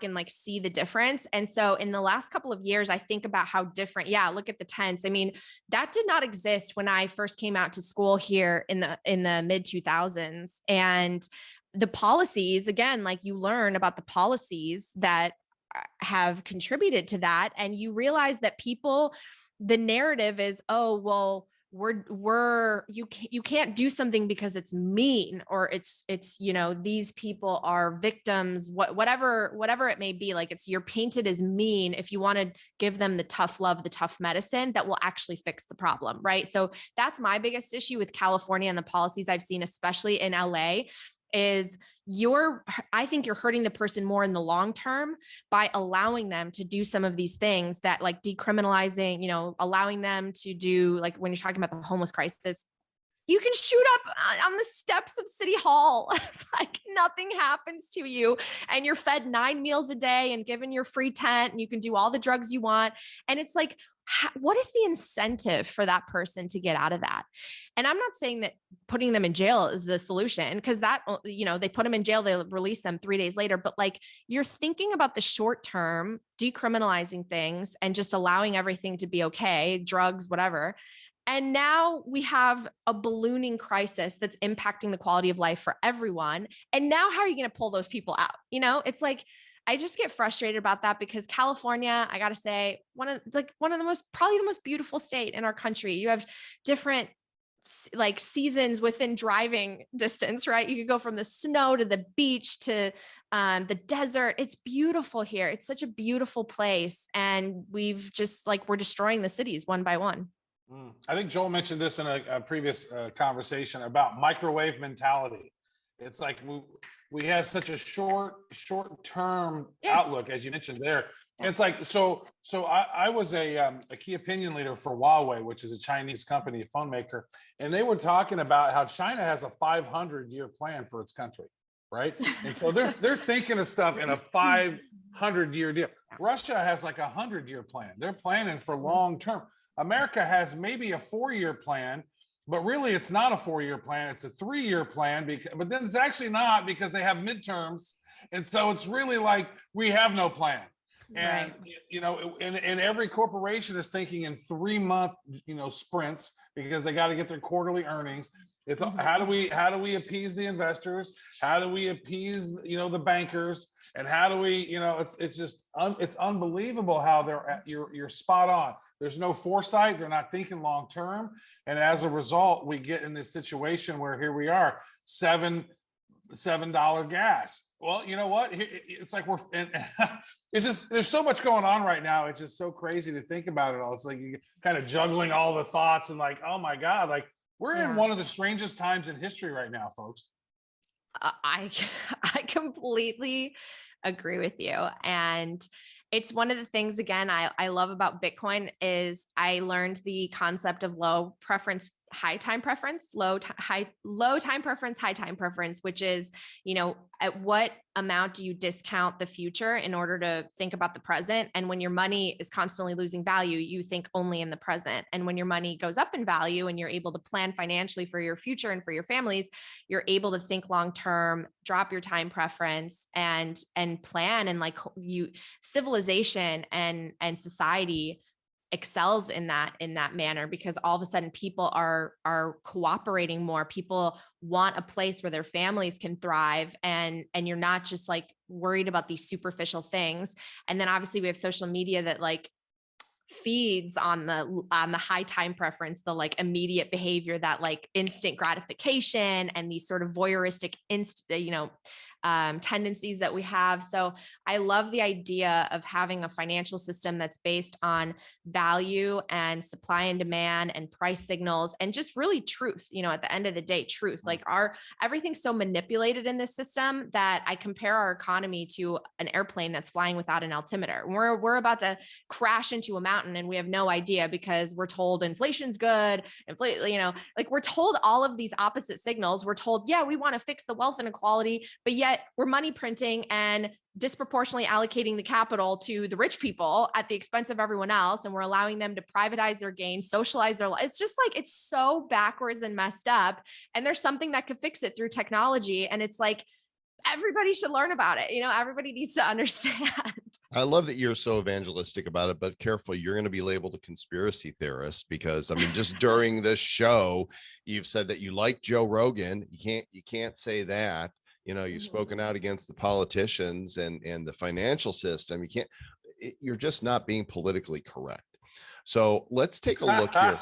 Speaker 5: and like see the difference. And so in the last couple of years, I think about how different, look at the tents. I mean, that did not exist when I first came out to school here in the mid 2000s. And the policies, again, like you learn about the policies that have contributed to that. And you realize that the narrative is, oh, well, you can't do something because it's mean, or it's, these people are victims, whatever it may be. Like you're painted as mean if you want to give them the tough love, the tough medicine that will actually fix the problem. Right. So that's my biggest issue with California and the policies I've seen, especially in LA, is I think you're hurting the person more in the long term by allowing them to do some of these things that like decriminalizing, allowing them to do, like when you're talking about the homeless crisis, you can shoot up on the steps of City Hall. Like nothing happens to you. And you're fed 9 meals a day and given your free tent, and you can do all the drugs you want. And it's like, what is the incentive for that person to get out of that? And I'm not saying that putting them in jail is the solution, because that, they put them in jail, they release them 3 days later. But like you're thinking about the short term, decriminalizing things and just allowing everything to be okay, drugs, whatever. And now we have a ballooning crisis that's impacting the quality of life for everyone. And now how are you going to pull those people out? It's like, I just get frustrated about that, because California, I got to say, probably the most beautiful state in our country. You have different like seasons within driving distance, right? You could go from the snow to the beach to the desert. It's beautiful here. It's such a beautiful place. And we're destroying the cities one by one.
Speaker 4: I think Joel mentioned this in a previous conversation about microwave mentality. It's like we have such a short-term outlook, as you mentioned there. And it's like, so I was a key opinion leader for Huawei, which is a Chinese company, a phone maker. And they were talking about how China has a 500-year plan for its country, right? And so they're thinking of stuff in a 500-year deal. Russia has like a 100-year plan. They're planning for long-term. America has maybe a 4-year plan, but really it's not a 4-year plan. It's a 3-year plan, but then it's actually not, because they have midterms. And so it's really like we have no plan. And, and every corporation is thinking in 3-month, sprints, because they got to get their quarterly earnings. It's how do we appease the investors? How do we appease, the bankers? And how do we, it's unbelievable how you're spot on. There's no foresight. They're not thinking long term. And as a result, we get in this situation where here we are, $7 gas. Well, you know what? It's like it's just, there's so much going on right now. It's just so crazy to think about it all. It's like you kind of juggling all the thoughts and like, oh my God, like we're in one of the strangest times in history right now, folks.
Speaker 5: I completely agree with you. And it's one of the things, again, I love about Bitcoin is I learned the concept of low preference high time preference, low time preference, high time preference, which is, at what amount do you discount the future in order to think about the present? And when your money is constantly losing value, you think only in the present. And when your money goes up in value and you're able to plan financially for your future and for your families, you're able to think long-term, drop your time preference and plan. And like civilization and society excels in that manner, because all of a sudden people are cooperating more. People want a place where their families can thrive, and you're not just like worried about these superficial things. And then obviously we have social media that like feeds on the high time preference, the like immediate behavior, that like instant gratification and these sort of voyeuristic tendencies that we have. So I love the idea of having a financial system that's based on value and supply and demand and price signals and just really truth. At the end of the day, truth. Like everything's so manipulated in this system that I compare our economy to an airplane that's flying without an altimeter. We're about to crash into a mountain and we have no idea, because we're told inflation's good, like we're told all of these opposite signals. We're told, yeah, we want to fix the wealth inequality, but yet we're money printing and disproportionately allocating the capital to the rich people at the expense of everyone else. And we're allowing them to privatize their gains, socialize their life. It's just like, it's so backwards and messed up. And there's something that could fix it through technology. And it's like, everybody should learn about it. Everybody needs to understand.
Speaker 1: I love that you're so evangelistic about it, but careful, you're going to be labeled a conspiracy theorist, because I mean, just during this show, you've said that you like Joe Rogan. You can't say that. You've spoken out against the politicians and the financial system. You're just not being politically correct. So let's take a look here.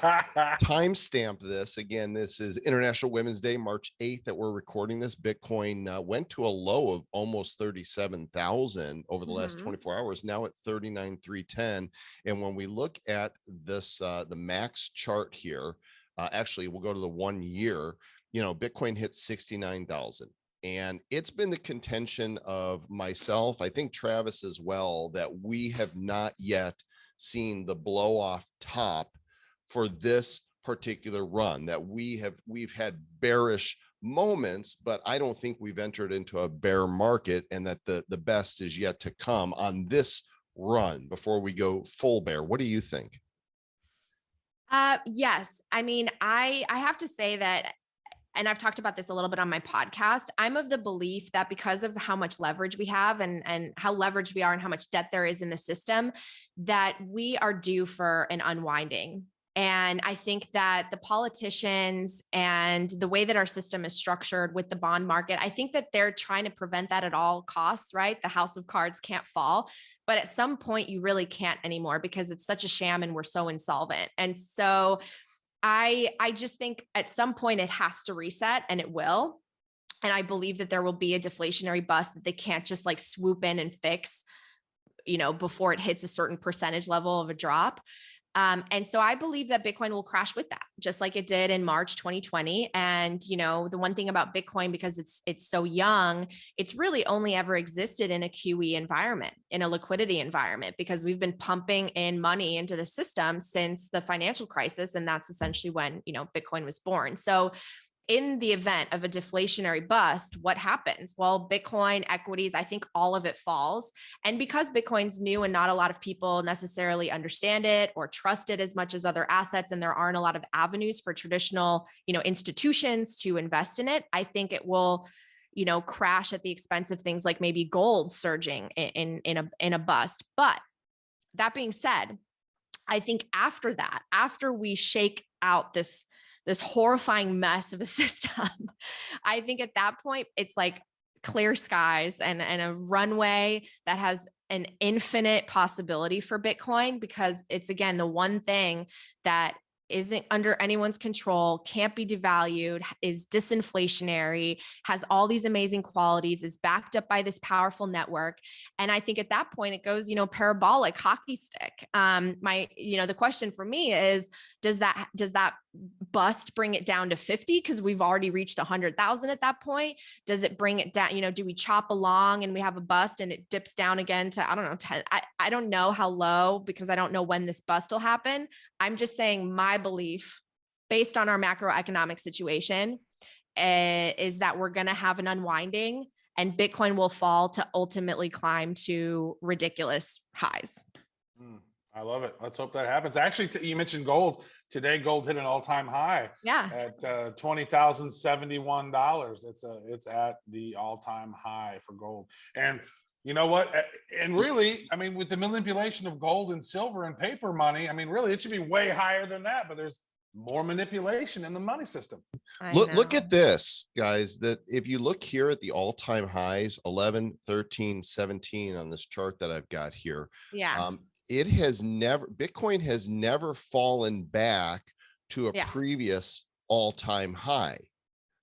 Speaker 1: Timestamp this. Again, this is International Women's Day, March 8th that we're recording this. Bitcoin went to a low of almost 37,000 over the last 24 hours, now at 39,310. And when we look at this, the max chart here, actually, we'll go to the 1 year, Bitcoin hit 69,000. And it's been the contention of myself, I think Travis as well, that we have not yet seen the blow off top for this particular run. That we've had bearish moments, but I don't think we've entered into a bear market, and that the best is yet to come on this run before we go full bear. What do you think?
Speaker 5: Yes. I mean, I have to say that, and I've talked about this a little bit on my podcast, I'm of the belief that because of how much leverage we have and how leveraged we are and how much debt there is in the system, that we are due for an unwinding. And I think that the politicians and the way that our system is structured with the bond market, I think that they're trying to prevent that at all costs, right? The house of cards can't fall. But at some point, you really can't anymore, because it's such a sham and we're so insolvent. And so I just think at some point it has to reset, and it will. And I believe that there will be a deflationary bust that they can't just like swoop in and fix, before it hits a certain percentage level of a drop. And so I believe that Bitcoin will crash with that, just like it did in March 2020. And, the one thing about Bitcoin, because it's so young, it's really only ever existed in a QE environment, in a liquidity environment, because we've been pumping in money into the system since the financial crisis. And that's essentially when, Bitcoin was born. So in the event of a deflationary bust, what happens? Well, Bitcoin, equities, I think all of it falls. And because Bitcoin's new and not a lot of people necessarily understand it or trust it as much as other assets, and there aren't a lot of avenues for traditional, institutions to invest in it, I think it will, crash at the expense of things like maybe gold surging in a bust. But that being said, I think after that, after we shake out this horrifying mess of a system, I think at that point, it's like clear skies and a runway that has an infinite possibility for Bitcoin, because it's, again, the one thing that isn't under anyone's control, can't be devalued, is disinflationary, has all these amazing qualities, is backed up by this powerful network. And I think at that point it goes, parabolic hockey stick. The question for me is, does that bust bring it down to 50? Because we've already reached 100,000 at that point. Does it bring it down? Do we chop along and we have a bust and it dips down again to, I don't know, 10? I don't know how low, because I don't know when this bust will happen. I'm just saying my belief based on our macroeconomic situation, is that we're going to have an unwinding and Bitcoin will fall to ultimately climb to ridiculous highs.
Speaker 4: I love it. Let's hope that happens. Actually, you mentioned gold. Today, gold hit an all-time high at $20,071. It's at the all-time high for gold. And you know what? And really, I mean, with the manipulation of gold and silver and paper money, I mean, really, it should be way higher than that. But there's more manipulation in the money system.
Speaker 1: Look at this, guys, that if you look here at the all-time highs, 11, 13, 17 on this chart that I've got here.
Speaker 5: Yeah.
Speaker 1: Bitcoin has never fallen back to a previous all-time high.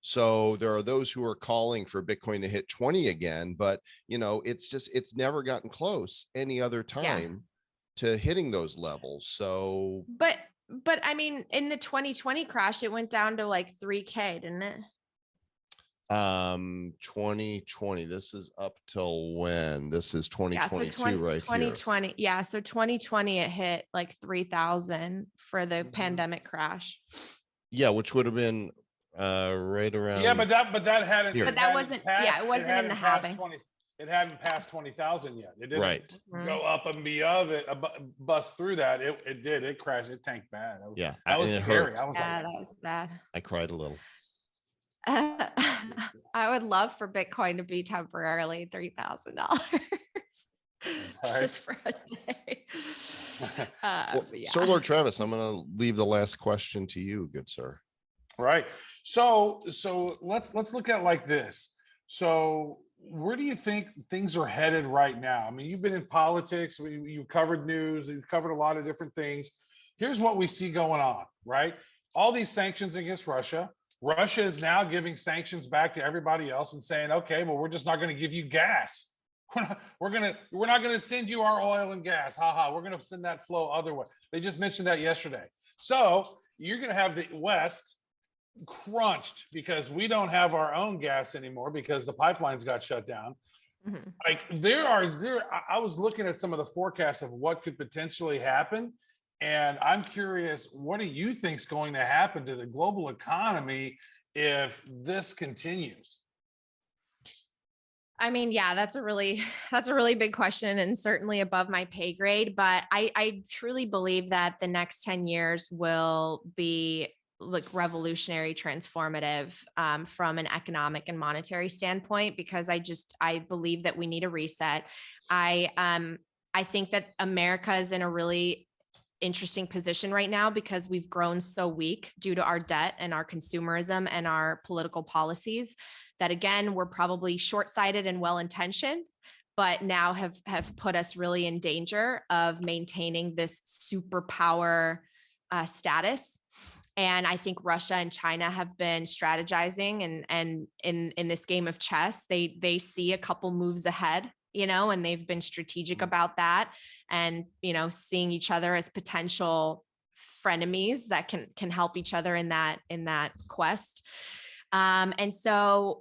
Speaker 1: So there are those who are calling for Bitcoin to hit 20 again, but it's never gotten close any other time to hitting those levels. So,
Speaker 5: but I mean, in the 2020 crash, it went down to like 3K, didn't it?
Speaker 1: 2020, this is up till when? This is 2022 right here.
Speaker 5: 2020. Yeah. So 2020, it hit like 3,000 for the pandemic crash.
Speaker 1: Yeah. Which would have been right around.
Speaker 4: Yeah, but that hadn't.
Speaker 5: Here. But that wasn't. It wasn't in the halving.
Speaker 4: It hadn't passed 20,000 yet. It didn't
Speaker 1: go
Speaker 4: up and beyond it, bust through that. It did. It crashed. It tanked bad. That was scary.
Speaker 5: That was bad.
Speaker 1: I cried a little.
Speaker 5: I would love for Bitcoin to be temporarily $3,000 just for a day.
Speaker 1: Sir Lord Travis, I'm going to leave the last question to you, good sir.
Speaker 4: Right. So let's look at it like this. So where do you think things are headed right now? I mean, you've been in politics, you've covered news, you've covered a lot of different things. Here's what we see going on, right? All these sanctions against Russia. Russia is now giving sanctions back to everybody else and saying, okay, well, we're just not going to give you gas. We're not going to send you our oil and gas. We're going to send that flow other way. They just mentioned that yesterday. So you're going to have the West crunched because we don't have our own gas anymore because the pipelines got shut down. Mm-hmm. Like I was looking at some of the forecasts of what could potentially happen. And I'm curious, what do you think is going to happen to the global economy if this continues?
Speaker 5: I mean, yeah, that's a really big question and certainly above my pay grade. But I truly believe that the next 10 years will be like revolutionary, transformative from an economic and monetary standpoint, because I believe that we need a reset. I think that America is in a really interesting position right now because we've grown so weak due to our debt and our consumerism and our political policies that, again, we're probably short-sighted and well-intentioned, but now have put us really in danger of maintaining this superpower status. And I think Russia and China have been strategizing and in this game of chess, they see a couple moves ahead, and they've been strategic about that and, seeing each other as potential frenemies that can help each other in that quest. And so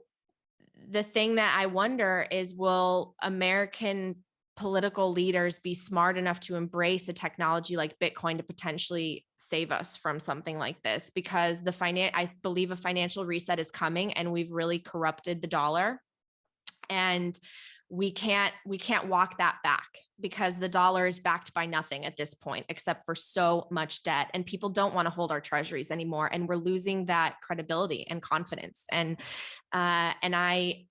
Speaker 5: the thing that I wonder is, will American political leaders be smart enough to embrace a technology like Bitcoin to potentially save us from something like this? Because I believe a financial reset is coming, and we've really corrupted the dollar, and we can't walk that back because the dollar is backed by nothing at this point except for so much debt, and people don't want to hold our treasuries anymore, and we're losing that credibility and confidence. And I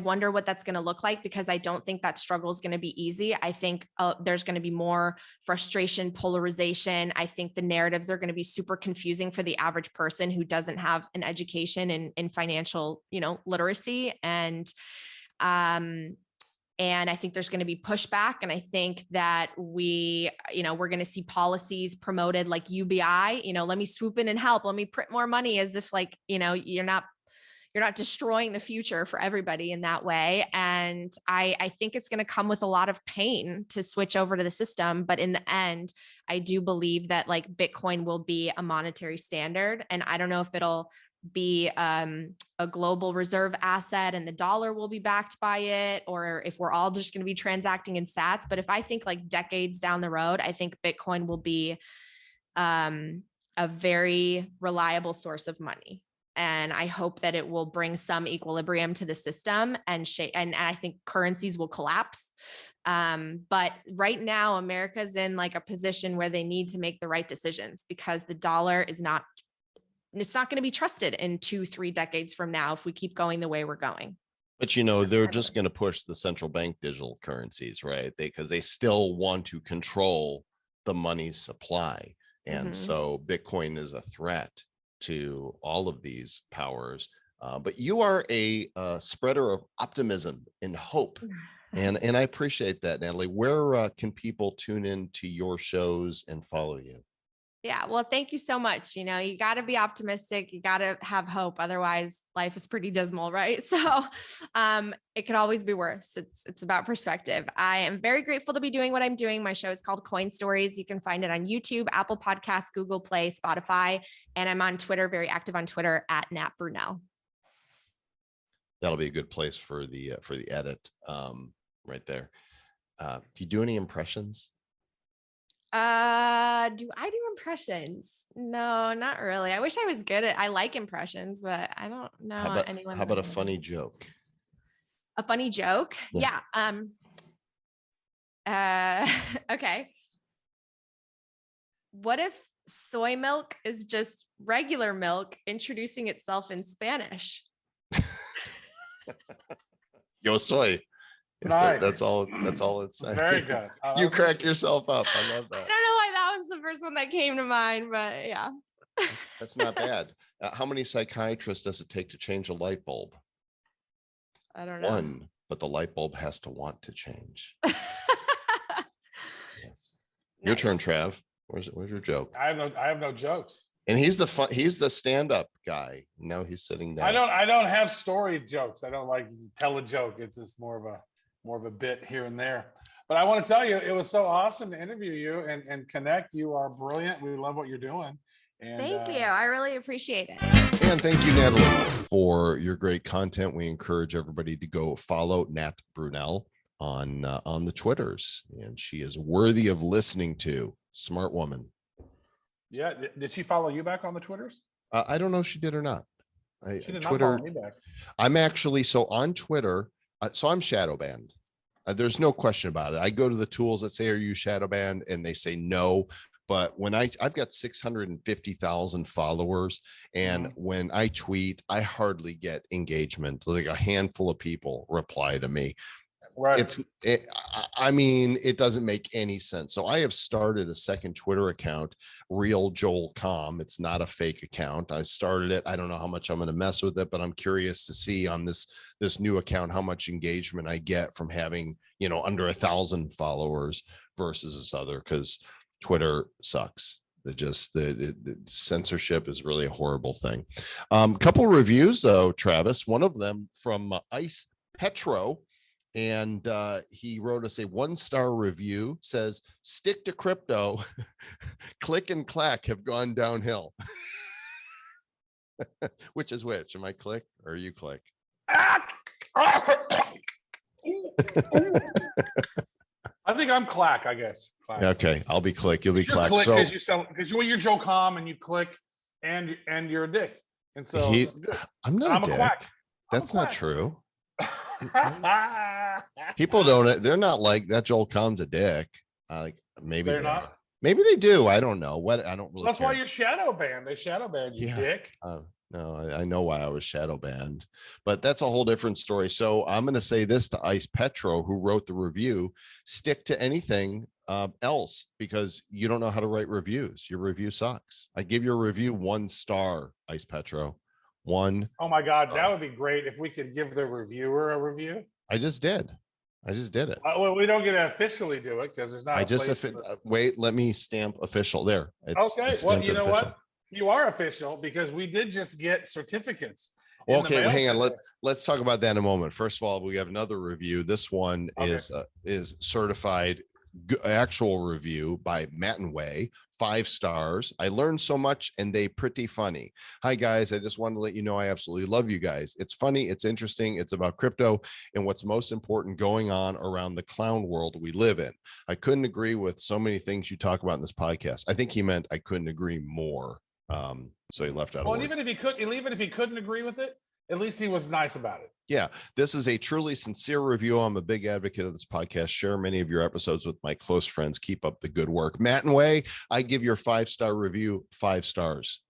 Speaker 5: wonder what that's going to look like, because I don't think that struggle is going to be easy. I think there's going to be more frustration, polarization. I think the narratives are going to be super confusing for the average person who doesn't have an education in financial, literacy. And I think there's going to be pushback. And I think that we're going to see policies promoted like UBI, let me swoop in and help. Let me print more money, as if you're not destroying the future for everybody in that way. And I think it's going to come with a lot of pain to switch over to the system. But in the end, I do believe that like Bitcoin will be a monetary standard. And I don't know if it'll be a global reserve asset and the dollar will be backed by it, or if we're all just going to be transacting in sats. But if I think like decades down the road, I think Bitcoin will be a very reliable source of money. And I hope that it will bring some equilibrium to the system and I think currencies will collapse. But right now, America's in like a position where they need to make the right decisions because the dollar it's not going to be trusted in 2-3 decades from now if we keep going the way we're going.
Speaker 1: But they're just going to push the central bank digital currencies, right? Because they still want to control the money supply. And so Bitcoin is a threat to all of these powers. But you are a spreader of optimism and hope. And I appreciate that, Natalie. Where can people tune in to your shows and follow you?
Speaker 5: Yeah, well, thank you so much. You got to be optimistic. You got to have hope. Otherwise, life is pretty dismal, right? So it could always be worse. It's about perspective. I am very grateful to be doing what I'm doing. My show is called Coin Stories. You can find it on YouTube, Apple Podcasts, Google Play, Spotify, and I'm on Twitter, very active on Twitter at Nat Brunell.
Speaker 1: That'll be a good place for the edit right there. Do you do any impressions?
Speaker 5: Do I do impressions? No, not really. I wish I was good I like impressions, but I don't know anyone.
Speaker 1: How about a funny joke?
Speaker 5: A funny joke? Yeah. Okay. What if soy milk is just regular milk introducing itself in Spanish?
Speaker 1: Yo soy.
Speaker 4: Nice.
Speaker 1: That's all it's saying.
Speaker 4: Very good.
Speaker 1: You crack yourself up. I love that.
Speaker 5: I don't know why that was the first one that came to mind, but yeah.
Speaker 1: That's not bad. How many psychiatrists does it take to change a light bulb?
Speaker 5: I don't know.
Speaker 1: One, but the light bulb has to want to change. Yes. Your turn, Trav. Where's your joke?
Speaker 4: I have no jokes.
Speaker 1: And he's the stand-up guy. Now he's sitting down.
Speaker 4: I don't have story jokes. I don't like to tell a joke. It's just more of a bit here and there. But I want to tell you, it was so awesome to interview you and connect. You are brilliant. We love what you're doing. And,
Speaker 5: thank you. I really appreciate it.
Speaker 1: And thank you, Natalie, for your great content. We encourage everybody to go follow Nat Brunell on the Twitters, and she is worthy of listening to. Smart woman.
Speaker 4: Yeah. Did she follow you back on the Twitters?
Speaker 1: I don't know if she did or not.
Speaker 4: She did not follow me back.
Speaker 1: I'm actually on Twitter. So I'm shadow banned. There's no question about it. I go to the tools that say, "Are you shadow banned?" and they say no. But when I've got 650,000 followers, and when I tweet, I hardly get engagement. Like a handful of people reply to me.
Speaker 4: Right.
Speaker 1: It doesn't make any sense. So I have started a second Twitter account, Real Joel Comm. It's not a fake account. I started it. I don't know how much I'm going to mess with it, but I'm curious to see on this new account how much engagement I get from having, under 1,000 followers versus this other, because Twitter sucks. The censorship is really a horrible thing. Couple reviews though, Travis. One of them from Ice Petro. And he wrote us a 1-star review, says, "Stick to crypto. Click and clack have gone downhill." Which is which? Am I click or are you click?
Speaker 4: I think I'm clack, I guess. Clack.
Speaker 1: Okay, I'll be click. You'll be clack.
Speaker 4: Click because you're Joe Comm and you click and you're a dick. And so
Speaker 1: I'm not a dick.
Speaker 4: Quack.
Speaker 1: That's not true. People they're not like that. Joel Comm's a dick. Maybe
Speaker 4: they're not.
Speaker 1: Maybe they do. I don't know. I don't really.
Speaker 4: That's
Speaker 1: care.
Speaker 4: why you're shadow banned. They shadow banned you, dick.
Speaker 1: No, I know why I was shadow banned, but that's a whole different story. So I'm going to say this to Ice Petro, who wrote the review: stick to anything else, because you don't know how to write reviews. Your review sucks. I give your review 1 star, Ice Petro. 1.
Speaker 4: Oh my God, that would be great if we could give the reviewer a review.
Speaker 1: I just did it.
Speaker 4: Well, we don't get to officially do it because there's not.
Speaker 1: Wait, let me stamp official there.
Speaker 4: Okay. Well, you know what? You are official because we did just get certificates.
Speaker 1: Okay, hang on. Let's talk about that in a moment. First of all, we have another review. This one is certified actual review by Matt and Way, 5 stars. I learned so much and they pretty funny. Hi guys, I just wanted to let you know I absolutely love you guys. It's funny, it's interesting, it's about crypto and what's most important going on around the clown world we live in. I couldn't agree with so many things you talk about in this podcast. I think he meant I couldn't agree more. So he left out.
Speaker 4: Well, and even if he couldn't agree with it, at least he was nice about it.
Speaker 1: Yeah, this is a truly sincere review. I'm a big advocate of this podcast. Share many of your episodes with my close friends. Keep up the good work. Matt and Way, I give your 5-star review 5 stars.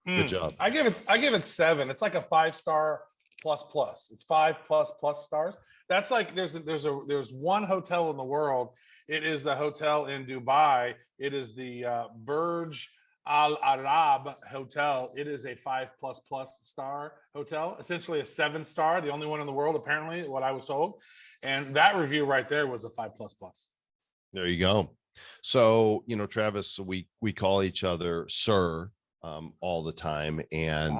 Speaker 1: Good job.
Speaker 4: I give it 7. It's like a 5-star plus. It's 5++ stars. That's like there's one hotel in the world. It is the hotel in Dubai. It is the Burj Al Arab Hotel. It is a 5++ star hotel, essentially a 7-star, the only one in the world, apparently, what I was told. And that review right there was a 5++.
Speaker 1: There you go. So, Travis, we call each other sir all the time. And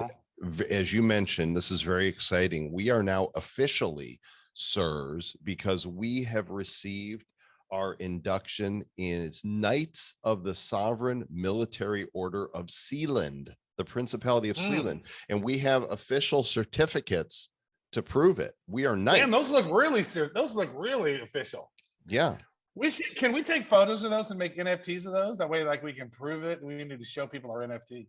Speaker 1: as you mentioned, this is very exciting. We are now officially sirs because we have received our induction is Knights of the Sovereign Military Order of Sealand, the Principality of Sealand, and we have official certificates to prove it. We are knights.
Speaker 4: Damn, those look really official.
Speaker 1: Yeah.
Speaker 4: Can we take photos of those and make NFTs of those? That way, like, we can prove it. We need to show people our NFT.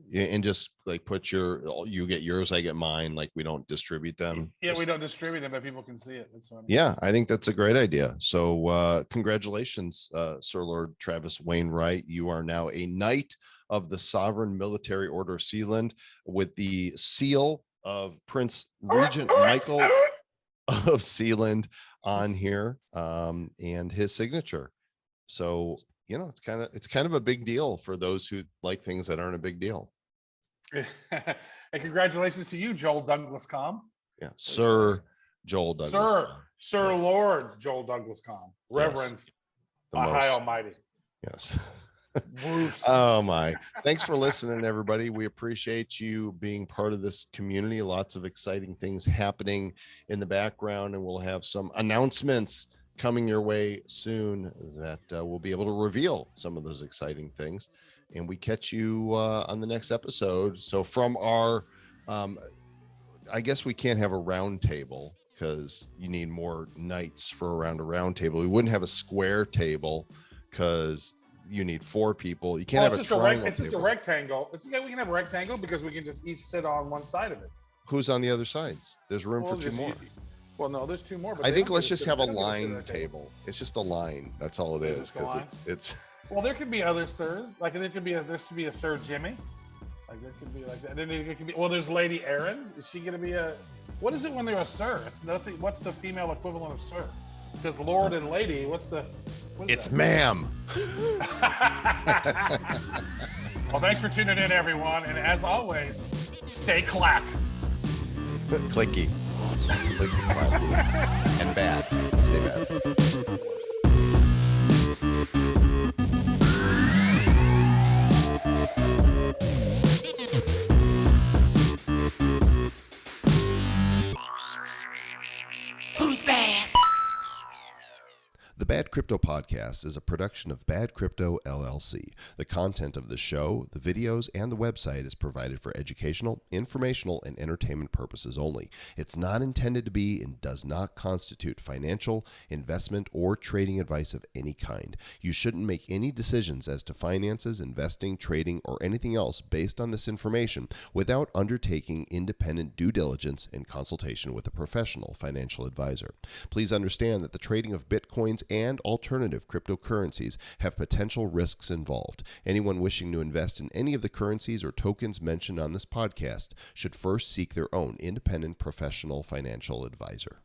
Speaker 1: Yeah, and just like you get yours, I get mine. Like, we don't distribute them.
Speaker 4: Yeah, we don't distribute them, but people can see it. That's what I mean.
Speaker 1: Yeah, I think that's a great idea. So congratulations, Sir Lord Travis Wainwright. You are now a Knight of the Sovereign Military Order of Sealand with the seal of Prince Regent Michael of Sealand on here, and his signature. So it's kind of a big deal for those who like things that aren't a big deal.
Speaker 4: And congratulations to you, Joel Douglas Comm.
Speaker 1: Yeah, Sir Joel Douglas.
Speaker 4: Sir Lord Joel Douglas Comm, Reverend, High Almighty.
Speaker 1: Yes.
Speaker 4: Bruce.
Speaker 1: Oh my. Thanks for listening, everybody. We appreciate you being part of this community. Lots of exciting things happening in the background, and we'll have some announcements coming your way soon that we'll be able to reveal some of those exciting things. And we catch you on the next episode. So from our, I guess we can't have a round table because you need more knights for around a round table. We wouldn't have a square table because you need 4 people. You can't have a triangle. It's just a
Speaker 4: rectangle. It's okay. We can have a rectangle because we can just each sit on one side of it.
Speaker 1: Who's on the other sides? There's room for 2 more.
Speaker 4: Well, no, there's 2 more. But
Speaker 1: I think let's just have a line table. It's just a line. That's all it is. Because it's.
Speaker 4: Well, there could be other sirs. Like there should be a Sir Jimmy. Like there could be like that. Then it could be. Well, there's Lady Erin. Is she gonna be a? What is it when they're a sir? What's the female equivalent of sir? Because Lord and Lady, it's
Speaker 1: ma'am.
Speaker 4: Well, thanks for tuning in, everyone. And as always, stay clack.
Speaker 1: Clicky. Clicky, clacky. And bad. Stay bad.
Speaker 3: Who's bad?
Speaker 1: The Bad Crypto Podcast is a production of Bad Crypto LLC. The content of the show, the videos, and the website is provided for educational, informational, and entertainment purposes only. It's not intended to be and does not constitute financial, investment, or trading advice of any kind. You shouldn't make any decisions as to finances, investing, trading, or anything else based on this information without undertaking independent due diligence and consultation with a professional financial advisor. Please understand that the trading of Bitcoins and alternative cryptocurrencies have potential risks involved. Anyone wishing to invest in any of the currencies or tokens mentioned on this podcast should first seek their own independent professional financial advisor.